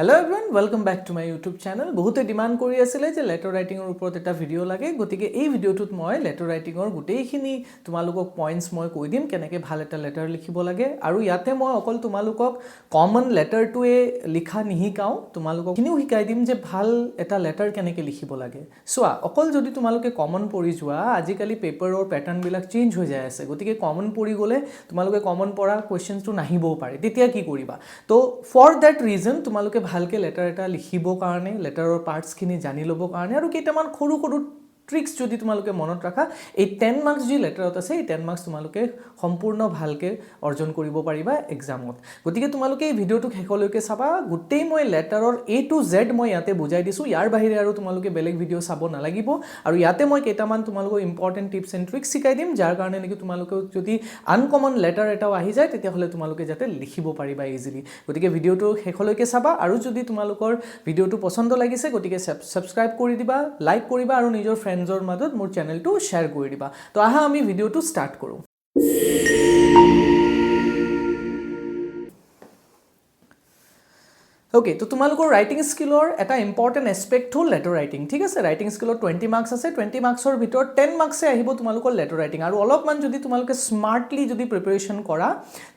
Hello everyone, welcome back to my YouTube channel. বহুতে demand কৰি আছিল যে লেটাৰ ৰাইটিংৰ ওপৰত এটা ভিডিও লাগে গতিকে এই ভিডিওটোত মই লেটাৰ ৰাইটিংৰ গোটেইখিনি তোমালোকক পইণ্টছ মই কৈ দিম কেনেকৈ ভাল এটা লেটাৰ লিখিব লাগে আৰু ইয়াতে মই অকল তোমালোকক কমন লেটাৰটোৱে লিখা নিহিকাও তোমালোকক কিনিও শিকাই দিম যে ভাল এটা লেটাৰ কেনেকৈ লিখিব লাগে চোৱা অকল যদি তোমালোকে কমন পঢ়ি যোৱা আজিকালি পেপাৰৰ প্যাটাৰ্নবিলাক চেঞ্জ হৈ যায় আছে গতিকে কমন পঢ়ি গ'লে তোমালোকে কমন পঢ়া কুৱেশ্যনছটো নাহিবও পাৰে তেতিয়া কি কৰিবা তো ফৰ দ্যাট ৰিজন তোমালোকে ভালকে লেটাৰ এটা লিখিবৰ কাৰণে লেটাৰৰ পাৰ্টছখিনি জানি ল'বৰ কাৰণে আৰু কেইটামান সৰু সৰু ট্ৰিক্স যদি তোমালোকে মনত ৰাখা এই 10 মাৰ্কছ যি লেটাৰত আছে এই 10 মাৰ্কছ তোমালোকে সম্পূৰ্ণ ভালকে অৰ্জন কৰিব পাৰিবা এক্সামত গতিকে তোমালোকে এই ভিডিওটো শেষলৈকে চাবা গোটেই মই লেটাৰৰ A to Z মই ইয়াতে বুজাই দিছো ইয়াৰ বাহিৰে আৰু তোমালোকে বেলেগ ভিডিও চাব নালাগিব আৰু ইয়াতে মই কেইটামান তোমালোকৰ ইম্পৰ্টেন্ট টিপছ এণ্ড ট্ৰিক্স শিকাই দিম যাৰ কাৰণে নেকি তোমালোকে যদি আনকমন লেটাৰ এটাও আহি যায় তেতিয়াহ'লে তোমালোকে যাতে লিখিব পাৰিবা ইজিলি গতিকে ভিডিওটো শেষলৈকে চাবা আৰু যদি তোমালোকৰ ভিডিওটো পছন্দ লাগিছে গতিকে সাবস্ক্ৰাইব কৰি দিবা লাইক কৰিবা আৰু নিজৰ ফ্ৰেণ্ডছৰ মাজত মোৰ চেনেলটো শ্বেয়াৰ কৰি দিবা তো আহা আমি ভিডিওটো ষ্টাৰ্ট কৰো Okay, তো তোমালোকৰ ৰাইটিং স্কিলৰ এটা ইম্পৰ্টেন্ট এসপেক্ট হ'ল লেটাৰ ৰাইটিং ঠিক আছে ৰাইটিং স্কিলৰ 20 মাৰ্কছ আছে 20 মাৰ্কছৰ ভিতৰত 10 মাৰ্কছে আহিব তোমালোকৰ লেটাৰ ৰাইটিং আৰু অলপমান যদি তোমালোকে স্মাৰ্টলি যদি প্ৰিপাৰেচন কৰা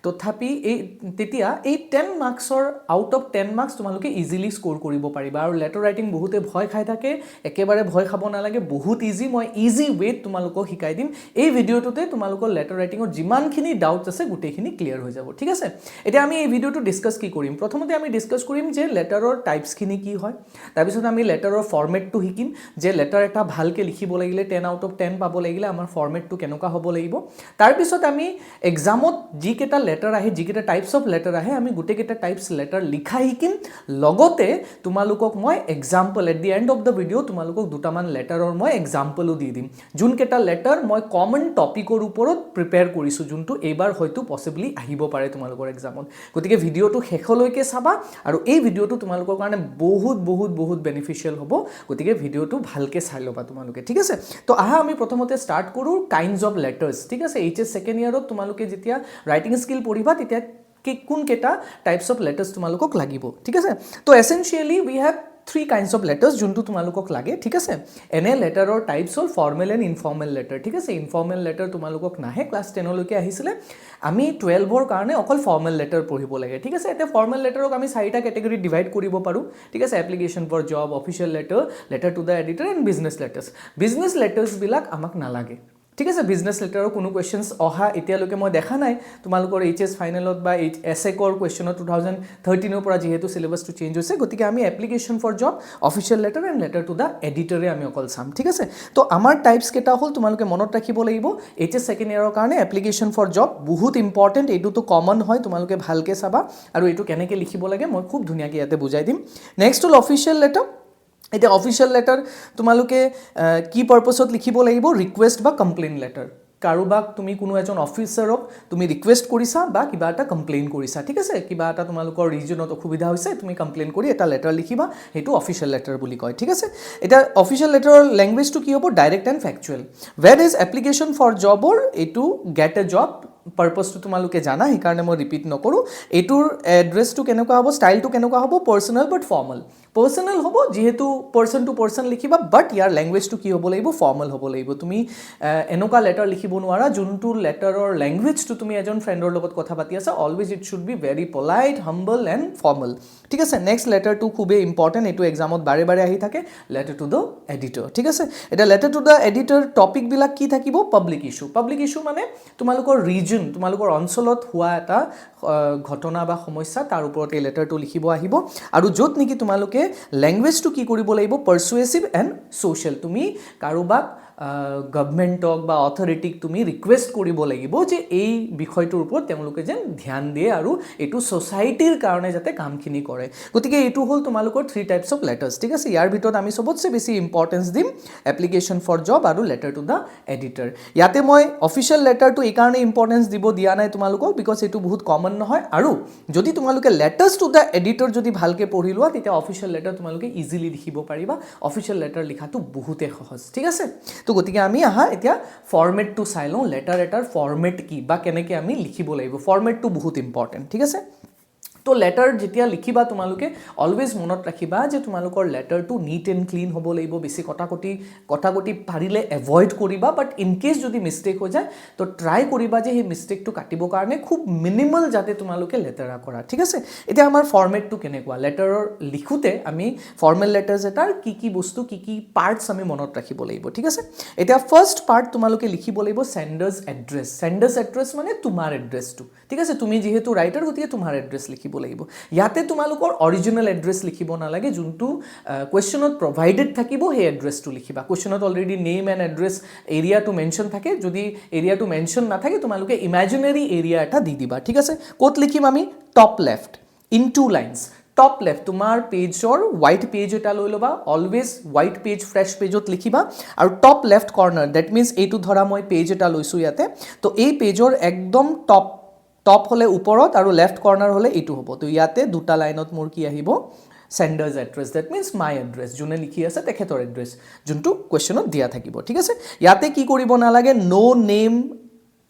তথাপি এই তেতিয়া এই 10 মাৰ্কছৰ আউট অফ 10 মাৰ্কছ তোমালোকে ইজিলি স্কোৰ কৰিব পাৰিবা আৰু লেটাৰ ৰাইটিং বহুতে ভয় খাই থাকে একেবাৰে ভয় খাব নালাগে বহুত ইজি মই ইজি ৱেত তোমালোকক শিকাই দিম এই ভিডিওটোতে তোমালোকৰ লেটাৰ ৰাইটিংৰ যিমানখিনি ডাউটছ আছে গোটেইখিনি ক্লিয়াৰ হৈ যাব ঠিক আছে এতিয়া আমি এই ভিডিওটো ডিসকাস কি কৰিম প্ৰথমতে আমি ডিসকাস কৰিম যে লেটাৰৰ টাইপছখিনি কি হয় তাৰ পিছত আমি লেটাৰৰ ফৰমেটটো শিকিম যে লেটাৰ এটা ভালকে লিখিব লাগিলে 10 আউট অফ 10 পাব লাগিলে আমাৰ ফৰমেটটো কেনেকুৱা হ'ব লাগিব তাৰ পিছত আমি এক্সামত যি কেটা লেটাৰ আহে যি কেটা টাইপছ অফ লেটাৰ আহে আমি গোটেই কেটা টাইপছ লেটাৰ লিখা শিকিম লগতে তোমালোকক মই example at the end of the video তোমালোকক দুটামান লেটাৰৰ মই এক্সাম্পলও দি দিম যোন কেটা লেটাৰ মই কমন টপিকৰ ওপৰত প্ৰিপেয়াৰ কৰিছো যোনটো এইবাৰ হয়তো পসিবলি আহিব পাৰে তোমালোকৰ এক্সামত গতিকে ভিডিওটো শেষলৈকে চাবা আৰু এই ভিডিওটো তোমালোকৰ কাৰণে বহুত বেনিফিশিয়াল হ'ব গতিকে ভিডিওটো ভালকে চাই ল'বা তোমালোকে ঠিক আছে তো আহা আমি প্ৰথমতে ষ্টাৰ্ট কৰো কাইন্ডস অফ লেটাৰ্স ঠিক আছে এইচএস সেকেন্ড ইয়াৰত তোমালোকে যেতিয়া ৰাইটিং স্কিল পঢ়িবা তেতিয়া কোন কেটা টাইপছ অফ লেটাৰ্স তোমালোকক লাগিব ঠিক আছে তো essentially we have 3 kinds of letters যোনটো তোমালোকক লাগে ঠিক আছে এনে লেটাৰৰ টাইপছ হ'ল ফৰ্মেল এণ্ড ইনফৰ্মেল লেটাৰ ঠিক আছে ইনফৰ্মেল লেটাৰ তোমালোকক নাহে ক্লাছ 10 লৈকে আহিছিলে আমি 12 ৰ কাৰণে অকল ফৰ্মেল লেটাৰ পঢ়িব লাগে ঠিক আছে এটা ফৰ্মেল লেটাৰক আমি 4টা ক্যাটাগৰি ডিভাইড কৰিব পাৰো ঠিক আছে application for job official letter letter to the editor and business letters বিলাক আমাক নালাগে ঠিক আছে বিজনেছ লেটাৰৰ কোনো কোৱেশ্চনছ অহা এতিয়ালৈকে মই দেখা নাই তোমালোকৰ এইচএস ফাইনেলত বা এসএকৰ কোৱেশ্চনত 2013 ৰ পৰা যেহেতু সিলেবাসটো চেঞ্জ হৈছে গতিকে আমি application for job official letter and letter to the এডিটৰে আমি অকল চাম ঠিক আছে তো আমাৰ টাইপছ কেটা হ'ল তোমালোকে মনত ৰাখিব লাগিব এইচএস সেকেন্ড ইয়াৰৰ কাৰণে এপ্লিকেশন ফৰ জব বহুত ইম্পৰ্টেন্ট এইটোতো কমন হয় তোমালোকে ভালকে চাবা আৰু এইটো কেনেকৈ লিখিব লাগে মই খুব ধুনীয়াকৈ ইয়াতে বুজাই দিম নেক্সট হ'ল অফিশিয়াল লেটাৰ এটা অফিশিয়াল লেটাৰ তোমালোকে কি পাৰপাছত লিখিব লাগিব ৰিকুৱেষ্ট বা কমপ্লেইন লেটাৰ কাৰোবাক তুমি কোনো এজন অফিচাৰক তুমি ৰিকুৱেষ্ট কৰিছা বা কিবা এটা কমপ্লেইন কৰিছা ঠিক আছে কিবা এটা তোমালোকৰ ৰিজনত অসুবিধা হৈছে তুমি কমপ্লেইন কৰি এটা লেটাৰ লিখিবা হেতু অফিশিয়াল লেটাৰ বুলি কয় ঠিক আছে এটা অফিশিয়াল লেটাৰৰ ল্যাঙ্গুৱেজটো কি হ'ব direct and factual where is application for jobৰ এটো get a job পাৰপাসটো তোমালোকে জানা হে কাৰণে মই ৰিপিট নকৰো এটোৰ এড্ৰেছটো কেনেকুৱা হ'ব ষ্টাইলটো কেনেকুৱা হ'ব পাৰ্সোনাল বাট ফৰ্মাল পাৰ্সোনাল হ'ব যেহেতু পাৰ্সন টু পাৰ্সন লিখিবা বাট ইয়াৰ ল্যাঙ্গুৱেজটো কি হ'ব লাগিব ফৰ্মাল হ'ব লাগিব তুমি এনেকুৱা লেটাৰ লিখিব নোৱাৰা যোনটো লেটাৰৰ ল্যাঙ্গুৱেজটো তুমি এজন ফ্ৰেণ্ডৰ লগত কথা পাতি আছা always it should be very polite humble and formal ঠিক আছে নেক্সট লেটাৰটো খুবেই ইম্পৰ্টেন্ট এটো এক্সামত বাৰে বাৰে আহি থাকে লেটাৰ টু দ্য এডিটৰ ঠিক আছে এটা letter to the editor topic বিলাক কি থাকিব পাব্লিক ইস্যু মানে তোমালোকৰ ৰিজন তোমালোকৰ অঞ্চলত হোৱা এটা ঘটনা বা সমস্যা তাৰ ওপৰত এই লেটাৰটো লিখিব আহিব আৰু য'ত নেকি তোমালোকে ল্যাঙ্গুৱেজটো কি কৰিব লাগিব পাৰসুৱেচিভ এণ্ড সোশ্যাল তুমি কাৰোবাক গভৰ্নমেণ্টক বা অথৰিটিক তুমি ৰিকুৱেষ্ট কৰিব লাগিব যে এই বিষয়টোৰ ওপৰত তেওঁলোকে যেন ধ্যান দিয়ে আৰু এটো সোসাইটিৰ কাৰণে যাতে কামখিনি কৰে গতিকে এটো হ'ল তোমালোকৰ 3 টাইপছ অফ লেটাৰ্স ঠিক আছে ইয়াৰ ভিতৰত আমি সবতছে বেছি ইম্পৰ্টেন্স দিম এপ্লিকেশন ফৰ জব আৰু লেটাৰ টু দা এডিটৰ ইয়াতে মই অফিশিয়াল লেটাৰটো এই কাৰণে ইম্পৰ্টেন্স দিব দিয়া নাই তোমালোকক বিকজ এটো বহুত কমন নহয় আৰু যদি তোমালোকে লেটাৰ্স টু দা এডিটৰ যদি ভালকে পঢ়ি লোৱা তেতিয়া অফিশিয়াল লেটাৰ তোমালোকে ইজিলি লিখিব পাৰিবা অফিশিয়াল লেটাৰ লিখাটো বহুতে সহজ ঠিক আছে তো গতিকে আমি আহা এতিয়া ফৰমেটটো চাই লওঁ লেটাৰ এটাৰ ফৰমেট কি বা কেনেকৈ আমি লিখিব লাগিব ফৰমেটটো বহুত ইম্পৰ্টেন্ট ঠিক আছে তো লেটাৰ যেতিয়া লিখিবা তোমালোকে অলৱেজ মনত ৰাখিবা যে তোমালোকৰ লেটাৰটো নিট এণ্ড ক্লিন হ'ব লাগিব, বেছি কটাকটি পাৰিলে এভইড কৰিবা, বাট ইন কেছ যদি মিষ্টেক হৈ যায় তো ট্ৰাই কৰিবা যে সেই মিষ্টেকটো কাটিবৰ কাৰণে খুব মিনিমাল যাতে তোমালোকে লেটাৰা কৰা, ঠিক আছে। এতিয়া আমাৰ ফৰ্মেটটো কেনেকুৱা, লেটাৰৰ লিখোঁতে আমি ফৰ্মেল লেটাৰ্ছ এটাৰ কি বস্তু কি পাৰ্টছ আমি মনত ৰাখিব লাগিব, ঠিক আছে। এতিয়া ফাৰ্ষ্ট পাৰ্ট তোমালোকে লিখিব লাগিব চেণ্ডাৰ্ছ এড্ৰেছ। চেণ্ডাৰ্ছ এড্ৰেছ মানে তোমাৰ এড্ৰেছটো, ঠিক আছে। তুমি যিহেতু ৰাইটাৰ গতিকে তোমাৰ এড্ৰেছ লিখিব লাগিব। ইয়াতে তোমালোকৰ অৰিজিনেল এড্ৰেছ লিখিব নালাগে, যোনটো কুৱেশ্যনত প্ৰভাইডেড থাকিব সেই এড্ৰেছটো লিখিবা। কুৱেশ্যনত অলৰেডি নেম এণ্ড এড্ৰেছ এৰিয়াটো মেনশ্যন থাকে, যদি এৰিয়াটো মেনশ্যন নাথাকে তোমালোকে ইমেজিনেৰী এৰিয়া এটা দি দিবা, ঠিক আছে। ক'ত লিখিম আমি, top left in 2 lines. Top left তোমাৰ পেজৰ হোৱাইট পেজ এটা লৈ ল'বা, অলৱেজ হোৱাইট পেজ ফ্ৰেছ পেজত লিখিবা, আৰু টপ লেফ্ট কৰ্নাৰ ডেট মিনছ এইটো ধৰা মই পেজ এটা লৈছোঁ ইয়াতে, তো এই পেজৰ একদম টপ হ'লে ওপৰত আৰু লেফ্ট কৰ্নাৰ হ'লে এইটো হ'ব। তো ইয়াতে 2টা লাইনত মোৰ কি আহিব, sender's address, that means my address, যোনে লিখি আছে তেখেতৰ এড্ৰেছ, যোনটো কুৱেশ্যনত দিয়া থাকিব, ঠিক আছে। ইয়াতে কি কৰিব নালাগে, ন' নেম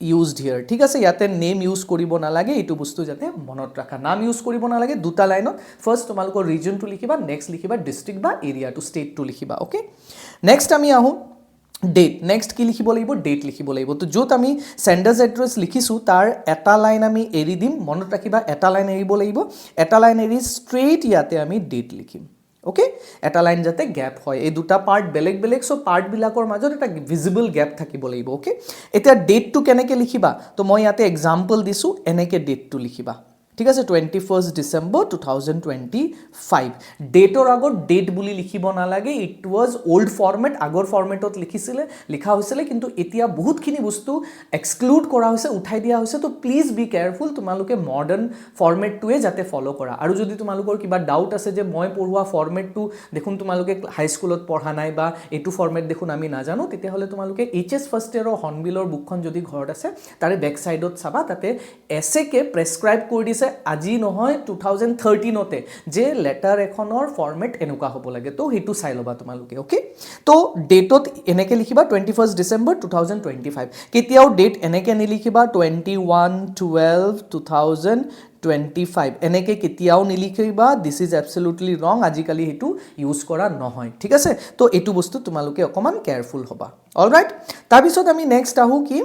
ইউজড হিয়াৰ, ঠিক আছে। ইয়াতে নেম ইউজ কৰিব নালাগে, এইটো বস্তু যাতে মনত ৰাখা। নাম ইউজ কৰিব নালাগে 2টা লাইনত। ফাৰ্ষ্ট তোমালোকৰ ৰিজনটো লিখিবা, নেক্সট লিখিবা ডিষ্ট্ৰিক্ট বা এৰিয়াটো, ষ্টেটটো লিখিবা, অ'কে। নেক্সট আমি আহোঁ ডেট। নেক্সট কি লিখিব লাগিব, ডেট লিখিব লাগিব। তো য'ত আমি চেণ্ডাৰ্ছ এড্ৰেছ লিখিছোঁ তাৰ এটা লাইন আমি এৰি দিম, মনত ৰাখিবা এটা লাইন এৰিব লাগিব, এটা লাইন এৰি ষ্ট্ৰেইট ইয়াতে আমি ডেট লিখিম, অ'কে। এটা লাইন যাতে গেপ হয়, এই 2টা পাৰ্ট বেলেগ বেলেগ, চ' পাৰ্টবিলাকৰ মাজত এটা ভিজিবল গেপ থাকিব লাগিব, অ'কে। এতিয়া ডেটটো কেনেকৈ লিখিবা, তো মই ইয়াতে এক্সাম্পল দিছোঁ, এনেকৈ ডেটটো লিখিবা, ঠিক আছে। 21 ডিচেম্বৰ 2025। ডেটৰ আগত ডেট বুলি লিখিব নালাগে, ইট ৱাজ অল্ড ফৰ্মেট, আগৰ ফৰ্মেটত লিখা হৈছিলে, কিন্তু এতিয়া বহুতখিনি বস্তু এক্সক্লুড কৰা হৈছে, উঠাই দিয়া হৈছে। তো প্লিজ বি কেয়াৰফুল, তোমালোকে মডাৰ্ণ ফৰ্মেটটোৱে যাতে ফ'ল' কৰা। আৰু যদি তোমালোকৰ কিবা ডাউট আছে যে মই পঢ়োৱা ফৰ্মেটটো দেখোন তোমালোকে হাইস্কুলত পঢ়া নাই বা এইটো ফৰ্মেট দেখোন আমি নাজানো, তেতিয়াহ'লে তোমালোকে HS ফাৰ্ষ্ট ইয়েৰৰ হৰ্ণবিলৰ বুকখন যদি ঘৰত আছে তাৰে বেক ছাইডত চাবা, তাতে এছেকে প্ৰেছক্ৰাইব কৰি দিছে আজি নহয় 2013তে যে লেটাৰ এখনৰ ফৰ্মেট এনেকুৱা হ'ব লাগে, তো সেইটো চাই ল'বা তোমালোকে, অ'কে। তো ডেটত এনেকৈ লিখিবা 21 ডিচেম্বৰ 2025। কেতিয়াও ডেট এনেকৈ নিলিখিবা 21/12/2025, এনেকৈ কেতিয়াও নিলিখিবা, দিছ ইজ এবছলিউটলি ৰং, আজিকালি সেইটো ইউজ কৰা নহয়, ঠিক আছে। তো এইটো বস্তু তোমালোকে অকণমান কেয়াৰফুল হ'বা, অলৰাইট। তাৰপিছত আমি নেক্সট আহোঁ কি,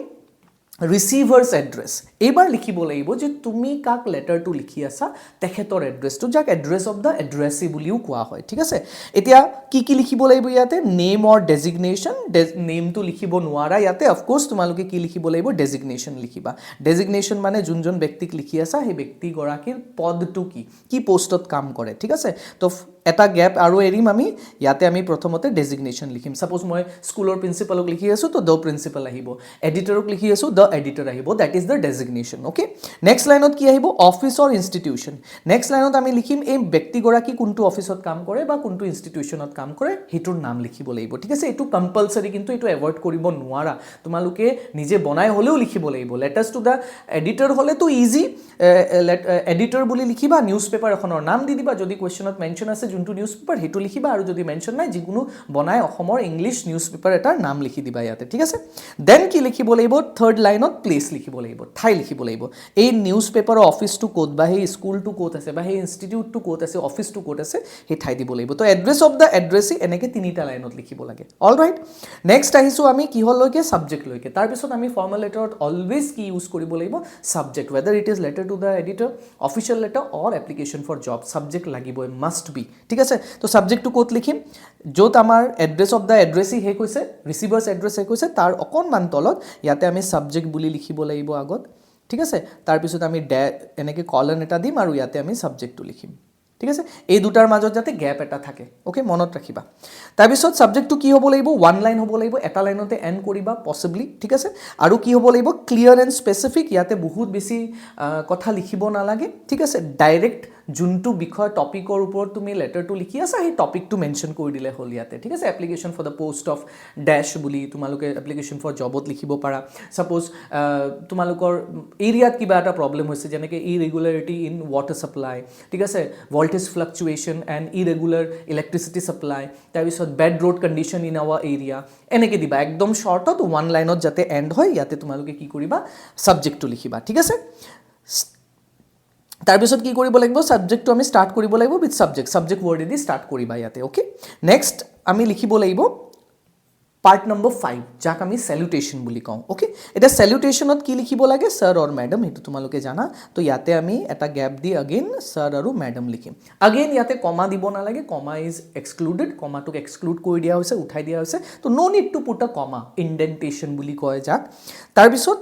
ৰিচিভাৰ্ছ এড্ৰেছ। এইবাৰ লিখিব লাগিব যে তুমি কাক লেটাৰটো লিখি আছা তেখেতৰ এড্ৰেছটো, যাক এড্ৰেছ অফ দ্য এড্ৰেছী বুলিও কোৱা হয়, ঠিক আছে। এতিয়া কি লিখিব লাগিব ইয়াতে, নেম অৰ ডেজিগনেশ্যন। নেমটো লিখিব নোৱাৰা ইয়াতে, অফক'ৰ্ছ তোমালোকে কি লিখিব লাগিব, ডেজিগনেশ্যন লিখিবা। ডেজিগনেশ্যন মানে যোনজন ব্যক্তিক লিখি আছা সেই ব্যক্তিগৰাকীৰ পদটো কি পষ্টত কাম কৰে, ঠিক আছে। তো এটা গেপ আৰু এৰিম আমি, ইয়াতে আমি প্ৰথমতে ডেজিগনেশ্যন লিখিম। ছাপ'জ মই স্কুলৰ প্ৰিন্সিপালক লিখি আছোঁ তো দ্য প্ৰিন্সিপাল আহিব, এডিটৰক লিখি আছোঁ দ্য এডিটৰ আহিব, that is the designation, okay. Next লাইনত কি আহিব, অফিচ অৰ ইনষ্টিটিউশ্যন। নেক্সট লাইনত আমি লিখিম এই ব্যক্তিগৰাকী কোনটো অফিচত কাম কৰে বা কোনটো ইনষ্টিটিউশ্যনত কাম কৰে সেইটোৰ নাম লিখিব লাগিব, ঠিক আছে। এইটো কম্পালচৰি, কিন্তু এইটো এভইড কৰিব নোৱাৰা, তোমালোকে নিজে বনাই হ'লেও লিখিব লাগিব। লেটাৰ্ছ টু দ্য এডিটৰ হ'লেতো ইজি, এডিটৰ বুলি লিখিবা, নিউজ পেপাৰ এখনৰ নাম দি দিবা, যদি কুৱেশ্যনত মেনশ্যন আছে যোনটো নিউজ পেপাৰ সেইটো লিখিবা, আৰু যদি মেনশ্যন নাই যিকোনো বনাই অসমৰ ইংলিছ নিউজ পেপাৰ এটাৰ নাম লিখি দিবা ইয়াতে, ঠিক আছে। দেন কি লিখিব লাগিব, থাৰ্ড লাইনত প্লেচ লিখিব লাগিব, ঠাই লিখিব লাগিব। এই নিউজ পেপাৰৰ অফিচটো ক'ত বা সেই স্কুলটো ক'ত আছে বা সেই ইনষ্টিটিউটটো ক'ত আছে, অফিচটো ক'ত আছে সেই ঠাই দিব লাগিব। তো এড্ৰেছ অফ দ্য এড্ৰেছী এনেকৈ 3টা লাইনত লিখিব লাগে, অলৰাইট। নেক্সট আহিছোঁ আমি কিহলৈকে, ছাবজেক্টলৈকে। তাৰপিছত আমি ফৰ্মেল লেটাৰত অলৱেজ কি ইউজ কৰিব লাগিব, subject, whether it is letter to the editor, official letter or application for job, subject লাগিবই, মাষ্ট বি, ঠিক আছে। তো ছাবজেক্টটো ক'ত লিখিম, য'ত আমাৰ এড্ৰেছ অফ দ্য এড্ৰেছী শেষ হৈছে, ৰিচিভাৰ্ছ এড্ৰেছ শেষ হৈছে, তাৰ অকণমান তলত ইয়াতে আমি ছাবজেক্ট বুলি লিখিব লাগিব আগত, ঠিক আছে। তাৰপিছত আমি এনেকৈ কলন এটা দিম আৰু ইয়াতে আমি ছাবজেক্টটো লিখিম, ঠিক আছে। এই দুটাৰ মাজত যাতে গেপ এটা থাকে, অ'কে, মনত ৰাখিবা। তাৰপিছত ছাবজেক্টটো কি হ'ব লাগিব, 1 লাইন হ'ব লাগিব, এটা লাইনতে এণ্ড কৰিবা পচিবলি, ঠিক আছে। আৰু কি হ'ব লাগিব, ক্লিয়াৰ এণ্ড স্পেচিফিক, ইয়াতে বহুত বেছি কথা লিখিব নালাগে, ঠিক আছে। ডাইৰেক্ট যোনটো বিষয় টপিকৰ ওপৰত তুমি লেটাৰটো লিখি আছা সেই টপিকটো মেনশ্যন কৰি দিলে হ'ল ইয়াতে, ঠিক আছে। Application for the post of dash বুলি তোমালোকে এপ্লিকেশ্যন ফৰ জবত লিখিব পাৰা। ছাপ'জ তোমালোকৰ এৰিয়াত কিবা এটা প্ৰব্লেম হৈছে, যেনেকৈ ইৰেগুলাৰিটি ইন ৱাটাৰ ছাপ্লাই, ঠিক আছে, voltage fluctuation and irregular electricity supply, তাৰপিছত bad road condition in our area, এনেকৈ দিবা একদম শ্বৰ্টত 1 লাইনত যাতে এণ্ড হয়, ইয়াতে তোমালোকে কি কৰিবা, ছাবজেক্টটো লিখিবা, ঠিক আছে। তাৰপিছত কি কৰিব লাগিব সাবজেক্টটো আমি ষ্টাৰ্ট কৰিব লাগিব উইথ সাবজেক্ট ৱৰ্ডেদি ষ্টাৰ্ট কৰিবা ইয়াতে ওকে নেক্সট আমি লিখিব লাগিব পাৰ্ট নম্বৰ 5 যাক আমি স্যালুটেশন বুলি কওঁ ওকে এটা স্যালুটেশনত কি লিখিব লাগে স্যাৰ অৰ ম্যাডাম হেতু তোমালোকে জানা তো ইয়াতে আমি এটা গ্যাপ দি अगेन স্যাৰ আৰু ম্যাডাম লিখিম अगेन ইয়াতে কমা দিব নালাগে কমা ইজ এক্সক্লুডেড কমাটোক এক্সক্লুড কৰি দিয়া হৈছে উঠাই দিয়া হৈছে তো নো নিড টু পুট আ কমা ইনডেন্টেশন বুলি কয় যাক তাৰপিছত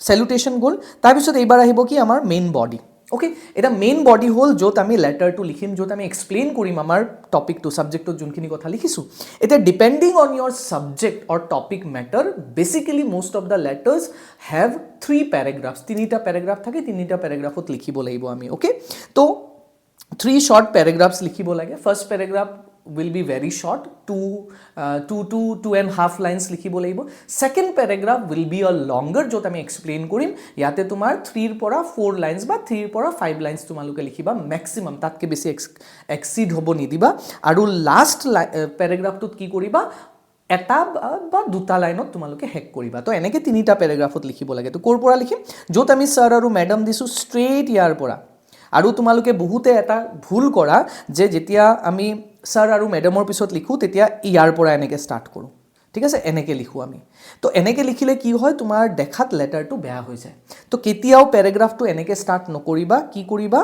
স্যালুটেশন গ'ল তাৰপিছত এইবাৰ আহিব কি আমাৰ মেইন বডি ওকে এটা মেইন বডি হল য'ত আমি লেটাৰটো লিখিম য'ত আমি এক্সপ্লেইন কৰিম আমাৰ টপিকটো সাবজেক্টত যোনখিনি কথা লিখিছো এটা depending on your subject or topic matter basically most of the letters have 3 paragraphs তিনিটা প্যাৰাগ্ৰাফ থাকে তিনিটা প্যাৰাগ্ৰাফত লিখিব লাগিব আমি ওকে তো 3 short paragraphs লিখিব লাগে first paragraph will be very short 2.5 lines লিখিব লাগিব second paragraph will be a longer যত আমি এক্সপ্লেইন কৰিম ইয়াতে তোমাৰ 3 ৰ পৰা 4 লাইন্স বা 3 ৰ পৰা 5 লাইন্স তোমালোকে লিখিবা ম্যাক্সিমাম তাতকে বেছি এক্সিড হ'ব নিদিবা আৰু লাষ্ট প্যাৰাগ্ৰাফটোত কি কৰিবা এটা বা দুটা লাইনত তোমালোকে হেক কৰিবা তো এনেকে তিনিটা প্যাৰাগ্ৰাফত লিখিব লাগে তো কোৰ পৰা লিখিম যত আমি স্যাৰ আৰু ম্যাডাম দিছো স্ট্ৰেট ইয়াৰ পৰা আৰু তোমালোকে বহুতে এটা ভুল কৰা যে যেতিয়া আমি স্যাৰ আৰু ম্যাডামৰ পিছত লিখো তেতিয়া ইয়াৰ পৰা এনেকে ষ্টাৰ্ট কৰো ঠিক আছে এনেকে লিখো আমি তো এনেকে লিখিলে কি হয় তোমাৰ দেখাত লেটাৰটো বেয়া হৈ যায় তো কেতিয়াও প্যাৰাগ্ৰাফটো এনেকে ষ্টাৰ্ট নকৰিবা কি কৰিবা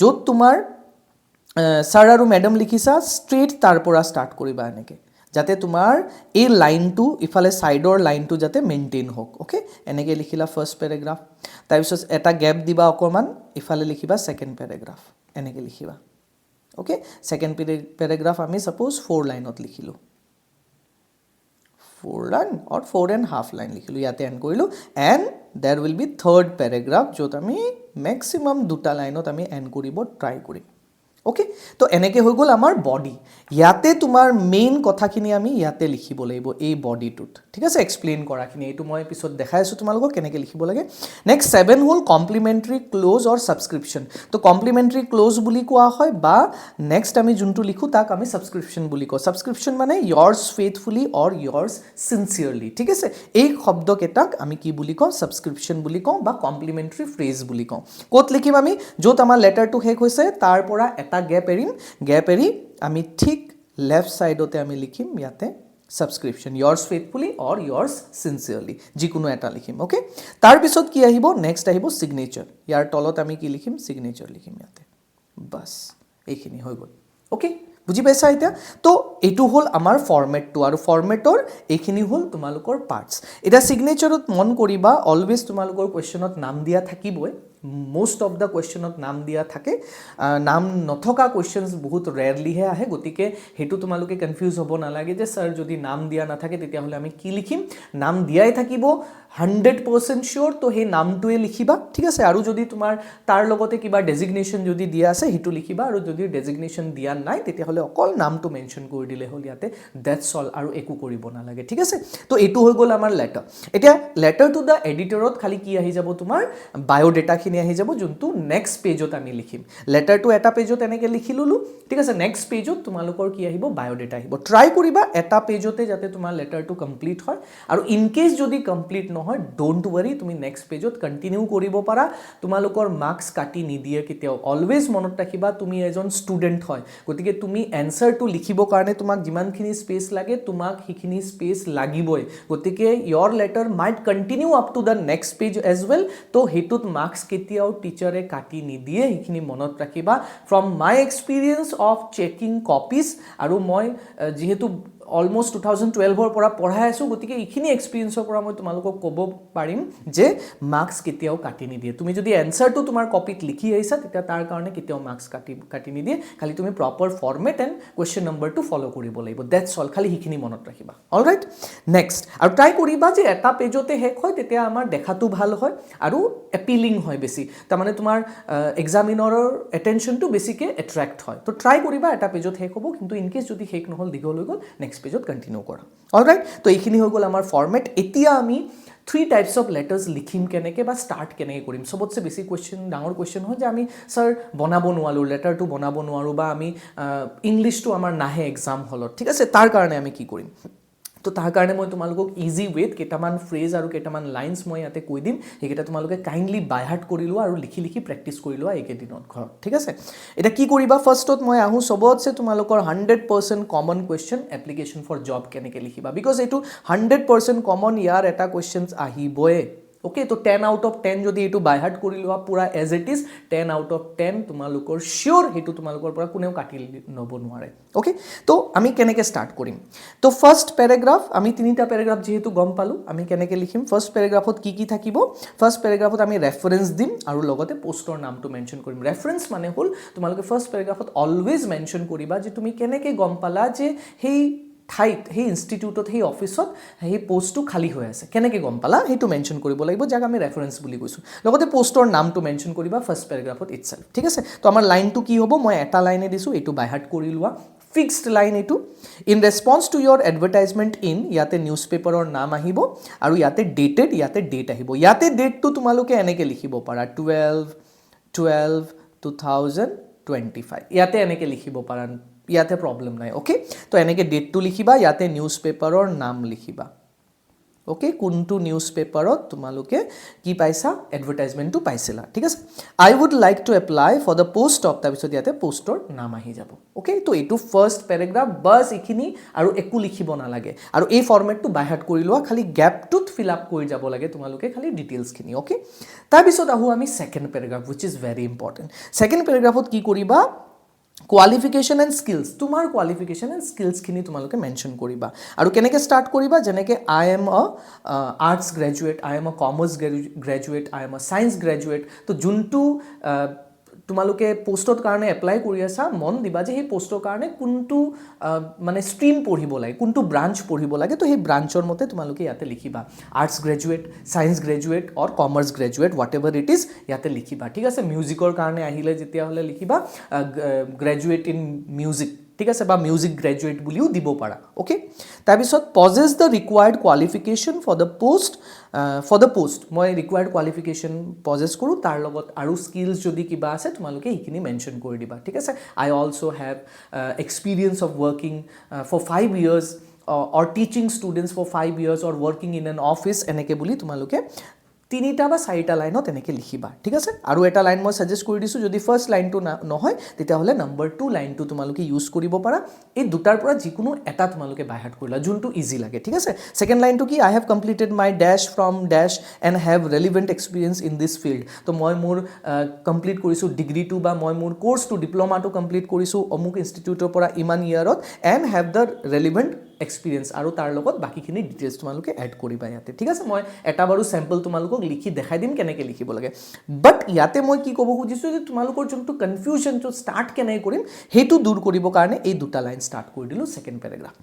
যত তোমাৰ স্যাৰ আৰু ম্যাডাম লিখিছা স্ট্ৰেট তাৰ পৰা ষ্টাৰ্ট কৰিবা এনেকে যাতে তোমাৰ এই লাইনটো ইফালে সাইডৰ লাইনটো যাতে মেইনটেইন হোক ওকে এনেকে লিখিলা ফাৰ্স্ট প্যাৰাগ্ৰাফ তাৰপিছত এটা গ্যাপ দিবা অকমান ইফালে লিখিবা সেকেন্ড প্যাৰাগ্ৰাফ এনেকে লিখিবা ওকে সেকেন্ড প্যাৰাগ্ৰাফ আমি সাপোজ 4 লাইনত লিখিলো 4 লাইন অৰ 4.5 লাইন লিখিলো ইয়াতে এন্ড কৰিলো and there will be third paragraph যত আমি ম্যাক্সিমাম দুটা লাইনত আমি এন্ড কৰিব ট্ৰাই কৰিম ওকে তো এনেকে হৈ গল আমাৰ বডি ইয়াতে তোমাৰ মেইন কথাখিনি আমি ইয়াতে লিখিব লাগিব এই বডিটোত ঠিক আছে এক্সপ্লেইন কৰাখিনি এইটো মই পিছত দেখাই আছো তোমালোকক কেনেকে লিখিব লাগে নেক্সট 7 হল কমপ্লিমেন্টাৰী ক্লোজ অৰ সাবস্ক্ৰিপশন তো কমপ্লিমেন্টাৰী ক্লোজ বুলি কোৱা হয় বা নেক্সট আমি যোনটো লিখো তাক আমি সাবস্ক্রিপশন বুলি কওঁ সাবস্ক্রিপশন মানে yours faithfully or yours sincerely ঠিক আছে এই শব্দকেটাক আমি কি বুলি কওঁ সাবস্ক্রিপশন বুলি কওঁ বা কমপ্লিমেন্টাৰী ফ্ৰেজ বুলি কওঁ কোত লিখিম আমি যত আমাৰ লেটাৰটো হেক হৈছে তাৰ পৰা এটা গ্যাপ এৰি আমি ঠিক লেফট সাইডতে আমি লিখিম ইয়াতে সাবস্ক্ৰিপশন yours faithfully or yours sincerely যিকোনো এটা লিখিম ওকে তাৰ পিছত কি আহিব নেক্সট আহিব সিগনেচাৰ ইয়াৰ তলত আমি কি লিখিম সিগনেচাৰ লিখিম ইয়াতে বাস এইখিনি হৈ গল ওকে বুজি পাইছা এটা তো এটো হল আমাৰ ফৰম্যাটটো আৰু ফৰম্যাটৰ এইখিনি হল তোমালোকৰ পাৰ্টস এটা সিগনেচাৰত মন কৰিবা অলৱেজ তোমালোকৰ কোৱেশ্চনত নাম দিয়া থাকিবই most of the questionত নাম দিয়া থাকে নাম নথকা questions বহুত rarely হে আহে গতিকে হেতু তোমালোকে কনফিউজ হ'ব নালাগে যে স্যাৰ যদি নাম দিয়া না থাকে তেতিয়া হলে আমি কি লিখিম নাম দিয়াই থাকিব 100% sure তো হে নামটোৱে লিখিবা ঠিক আছে আৰু যদি তোমাৰ তাৰ লগতে কিবা ডেজিগনেশন যদি দিয়া আছে হেতু লিখিবা আৰু যদি ডেজিগনেশন দিয়া নাই তেতিয়া হলে অকল নামটো মেনশন কৰি দিলে হল ইয়াতে দ্যাটস অল আৰু একো কৰিব নালাগে ঠিক আছে তো এটো হৈ গল আমাৰ লেটাৰ এতিয়া লেটাৰ টু দা এডিটৰত খালি কি আহি যাব তোমাৰ বায়োডাটা আহি যাব যোনটো নেক্সট পেজত আমি লিখিম লেটাৰটো এটা পেজত এনেকে লিখি ললো ঠিক আছে নেক্সট পেজত তোমালোকৰ কি আহিব বায়োডাটা আহিব ট্ৰাই কৰিবা এটা পেজতে যাতে তোমাৰ লেটাৰটো কমপ্লিট হয় আৰু ইন কেস যদি কমপ্লিট নহয় ডোন্ট ওয়াৰি তুমি নেক্সট পেজত কন্টিনিউ কৰিব পাৰা তোমালোকৰ মাৰ্কস কাটি নিদিয়ে কেতিয়াও অলৱেজ মনত ৰাখিবা তুমি এজন ষ্টুডেন্ট হয় গতিকে তুমি এনসাৰটো লিখিব কাৰণে তোমাক যিমানখিনি স্পেচ লাগে তোমাক হিখিনি স্পেচ লাগিবই গতিকে your letter might continue up to the next page as well তো হেতুত মাৰ্কস কেতিয়াও টিচাৰে কাটি নিদিয়ে হিখিনি মনত ৰাখিবা from my experience of checking copies আৰু মই যেহেতু অলমোস্ট 2012 ৰ পৰা পঢ়াই আছো গতিকে ইখিনি এক্সপেৰিয়েন্সৰ পৰা মই তোমালোকক ক'ব পাৰিম যে মাৰ্কস কেতিয়াও কাটি নিদিয়ে তুমি যদি এনসাৰটো তোমাৰ কপিত লিখি আহিছা তেতিয়া তাৰ কাৰণে কেতিয়াও মাৰ্কস কাটি নিদিয়ে খালি তুমি প্ৰপাৰ ফৰম্যাট এন্ড কোৱেশ্চন নম্বৰটো ফলো কৰিব লাগিব দ্যাটস অল খালি হিখিনি মনত ৰাখিবা অলৰাইট নেক্সট আৰু ট্ৰাই কৰিবা যে এটা পেজতে হেক হয় তেতিয়া আমাৰ দেখাটো ভাল হয় আৰু এপিলিং হয় বেছি তাৰ মানে তোমাৰ এক্সামিনাৰৰ এটেনশনটো বেছিকে এট্ৰাক্ট হয় তো ট্ৰাই কৰিবা এটা পেজত হেক হ'ব কিন্তু ইন কেস যদি হেক নহল দীঘল হৈ গল নেক্সট পেজত কন্টিনিউ কৰা অলৰাইট তো এইখিনি হৈ গল আমাৰ ফৰম্যাট এতিয়া আমি 3 টাইপস অফ লেটাৰ্স লিখিম কেনেকে বা স্টাৰ্ট কেনেকে কৰিম সবতছে বেছি কোৱেশ্চন ডাঙৰ কোৱেশ্চন হয় যে আমি স্যাৰ বনাব নোৱাৰো লেটাৰটো বনাব নোৱাৰো বা আমি ইংলিশটো আমাৰ নাহে এক্সাম হলত ঠিক আছে তাৰ কাৰণে আমি কি কৰিম তো তাৰ কাৰণে মই তোমালোকক ইজি ৱেত কেইটামান ফ্ৰেজ আৰু কেইটামান লাইনছ মই ইয়াতে কৈ দিম এইকেইটা তোমালোকে কাইণ্ডলি বাই হাৰ্ট কৰি লোৱা আৰু লিখি লিখি প্ৰেক্টিছ কৰি লোৱা এইকেইদিনত ঘৰত ঠিক আছে এটা কি কৰিবা ফাৰ্ষ্টত মই আহোঁ চবতছে তোমালোকৰ 100% common question application for job কেনেকৈ লিখিবা বিকজ এইটো 100% কমন ইয়াৰ এটা কুৱেশ্যনছ আহিবই ओके तो 10 आउट ऑफ 10 যদি এটো বাই হার্ট কৰি লোৱা পুৰা as it is 10 out of 10 তোমালোকৰ শিওৰ হেতু তোমালোকৰ পৰা কোনেও কাটি নব নোৱাৰে ওকে তো আমি কেনেকৈ স্টাৰ্ট কৰিম তো ফার্স্ট প্যারাগ্রাফ আমি তিনিটা প্যারাগ্রাফ যেহেতু গম পালো আমি কেনেকৈ লিখিম ফার্স্ট প্যারাগ্রাফত কি থাকিব ফার্স্ট প্যারাগ্রাফত আমি ৰেফাৰেন্স দিম আৰু লগতে পোস্টৰ নামটো মেনশন কৰিম ৰেফাৰেন্স মানে হল তোমালোকে ফাৰ্স্ট প্যাৰাগ্ৰাফত অলওয়েজ মেনশন কৰিবা যে তুমি কেনেকৈ গম পালা যে হেই ঠাইত সেই ইনষ্টিটিউটত সেই অফিসত সেই পোষ্টটো খালী হৈ আছে কেনেকৈ গম পালা সেইটো মেনশন কৰিব লাগিব যাক আমি ৰেফাৰেন্স বুলি কৈছোঁ লগতে পোষ্টৰ নামটো মেনশন কৰিবা ফাৰ্স্ট প্যাৰাগ্ৰাফত ইটসেল্ফ ঠিক আছে তো আমাৰ লাইনটো কি হ'ব মই এটা লাইনে দিছোঁ এইটো বাই হাৰ্ট কৰি লোৱা ফিক্সড লাইন এইটো in response to your advertisement in ইয়াতে নিউজ পেপাৰৰ নাম আহিব আৰু ইয়াতে ডেটেড ইয়াতে ডেট আহিব ইয়াতে ডেটটো তোমালোকে এনেকৈ লিখিব পাৰা 12/12/2025 ইয়াতে এনেকৈ লিখিব পাৰা ইয়াতে প্ৰবলেম নাই ওকে তো এনেকৈ ডেটটো লিখিবা ইয়াতে নিউজ পেপাৰৰ নাম লিখিবা ওকে কোনটো নিউজ পেপাৰত তোমালোকে কি পাইছা এডভাৰটাইজমেণ্টটো পাইছিলা ঠিক আছে I would like to apply for the post of তাৰপিছত ইয়াতে পোষ্টৰ নাম আহি যাব ওকে তো এইটো ফাৰ্ষ্ট পেৰাগ্ৰাফ বাছ এইখিনি আৰু একো লিখিব নালাগে আৰু এই ফৰ্মেটটো বাই হাৰ্ট কৰি লোৱা খালি গ্যাপটোত ফিল আপ কৰি যাব লাগে তোমালোকে খালি ডিটেইলছখিনি ওকে তাৰপিছত আহোঁ আমি second paragraph which is very important second পেৰাগ্ৰাফত কি কৰিবা কোৱালিফিকেশ্যন এণ্ড স্কিলছ তোমাৰ কোৱালিফিকেশ্যন এণ্ড স্কিলছখিনি তোমালোকে মেনশ্যন কৰিবা আৰু কেনেকৈ ষ্টাৰ্ট কৰিবা যেনেকৈ I am a arts graduate I am a commerce graduate I am a science graduate তো যোনটো তোমালোকে পোষ্টৰ কাৰণে এপ্লাই কৰি আছা মন দিবা যে সেই পোষ্টৰ কাৰণে কোনটো মানে ষ্ট্ৰীম পঢ়িব লাগে কোনটো ব্ৰাঞ্চ পঢ়িব লাগে তো সেই ব্ৰাঞ্চৰ মতে তোমালোকে ইয়াতে লিখিবা arts graduate science graduate or commerce graduate whatever it is ইয়াতে লিখিবা ঠিক আছে মিউজিকৰ কাৰণে আহিলে যেতিয়াহ'লে লিখিবা গ্ৰেজুৱেট ইন মিউজিক ঠিক আছে বা মিউজিক গ্ৰেজুৱেট বুলিও দিব পাৰা ওকে তাৰপিছত possess the required qualification for the post মই ৰিকুৱাৰ্ড কোৱালিফিকেশ্যন পজেছ কৰোঁ তাৰ লগত আৰু স্কিলছ যদি কিবা আছে তোমালোকে সেইখিনি মেনশ্যন কৰি দিবা ঠিক আছে I also' have experience of working for 5 years or teaching students for 5 years or working in an office এনেকৈ বুলি তোমালোকে তিনিটা বা চাৰিটা লাইনত এনেকৈ লিখিবা ঠিক আছে আৰু এটা লাইন মই ছাজেষ্ট কৰি দিছোঁ যদি ফাৰ্ষ্ট লাইনটো নহয় তেতিয়াহ'লে নম্বৰ 2 লাইনটো তোমালোকে ইউজ কৰিব পাৰা এই দুটাৰ পৰা যিকোনো এটা তোমালোকে বাই হাৰ্ট কৰিলা যোনটো ইজি লাগে ঠিক আছে ছেকেণ্ড লাইনটো কি I have completed my dash from dash and have relevant experience in this field তো মই মোৰ কমপ্লিট কৰিছোঁ ডিগ্ৰীটো বা মই মোৰ কোৰ্চটো ডিপ্ল'মাটো কমপ্লিট কৰিছোঁ অমুক ইনষ্টিটিউটৰ পৰা ইমান ইয়াৰত and have the relevant experience আৰু তাৰ লগত বাকীখিনি ডিটেইলছ তোমালোকে এড কৰিবা ইয়াতে ঠিক আছে মই এটা বাৰু চেম্পল তোমালোকক লিখি দেখাই দিম কেনেকৈ লিখিব লাগে বাট ইয়াতে মই কি ক'ব খুজিছোঁ যে তোমালোকৰ যোনটো কনফিউজনটো ষ্টাৰ্ট কেনেকৈ কৰিম সেইটো দূৰ কৰিবৰ কাৰণে এই দুটা লাইন ষ্টাৰ্ট কৰি দিলোঁ ছেকেণ্ড পেৰাগ্ৰাফ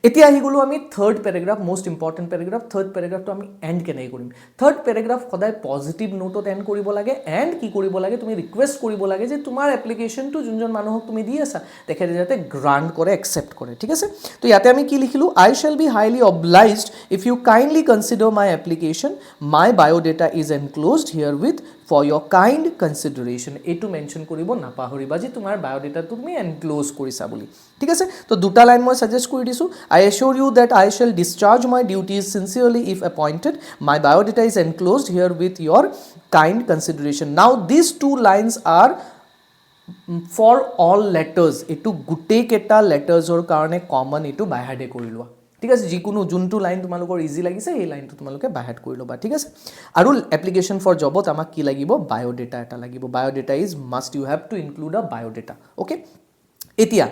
এতিয়া আহি গ'লোঁ আমি third paragraph most important paragraph third পেৰাগ্ৰাফটো আমি এণ্ড কেনেকৈ কৰিম থাৰ্ড পেৰাগ্ৰাফ সদায় পজিটিভ নোটত এণ্ড কৰিব লাগে এণ্ড কি কৰিব লাগে তুমি ৰিকুৱেষ্ট কৰিব লাগে যে তোমাৰ এপ্লিকেশ্যনটো যোনজন মানুহক তুমি দি আছা তেখেতে যাতে গ্ৰাণ্ট কৰে একচেপ্ট কৰে ঠিক আছে তো ইয়াতে আমি কি লিখিলোঁ I shall be highly obliged if you kindly consider my application. My biodata is enclosed herewith for your kind consideration. এইটো মেনশ্যন কৰিব নাপাহৰিবা যে তোমাৰ বায়োডেটাটো তুমি এনক্লোজ কৰিছা বুলি ঠিক আছে তো দুটা লাইন মই ছাজেষ্ট কৰি দিছোঁ I assure you that I shall discharge my duties sincerely if appointed. My biodata is enclosed here with your kind consideration. Now these two lines are for all letters এইটো গোটেইকেইটা লেটাৰ্ছৰ কাৰণে common এইটো বাই হাৰ্টে কৰি লোৱা ঠিক আছে যিকোনো যোনটো লাইন তোমালোকৰ ইজি লাগিছে সেই লাইনটো তোমালোকে বাই হাৰ্ট কৰি ল'বা ঠিক আছে আৰু এপ্লিকেশ্যন ফৰ জবত আমাক কি লাগিব বায়োডেটা এটা লাগিব biodata is must you have to include a biodata okay এতিয়া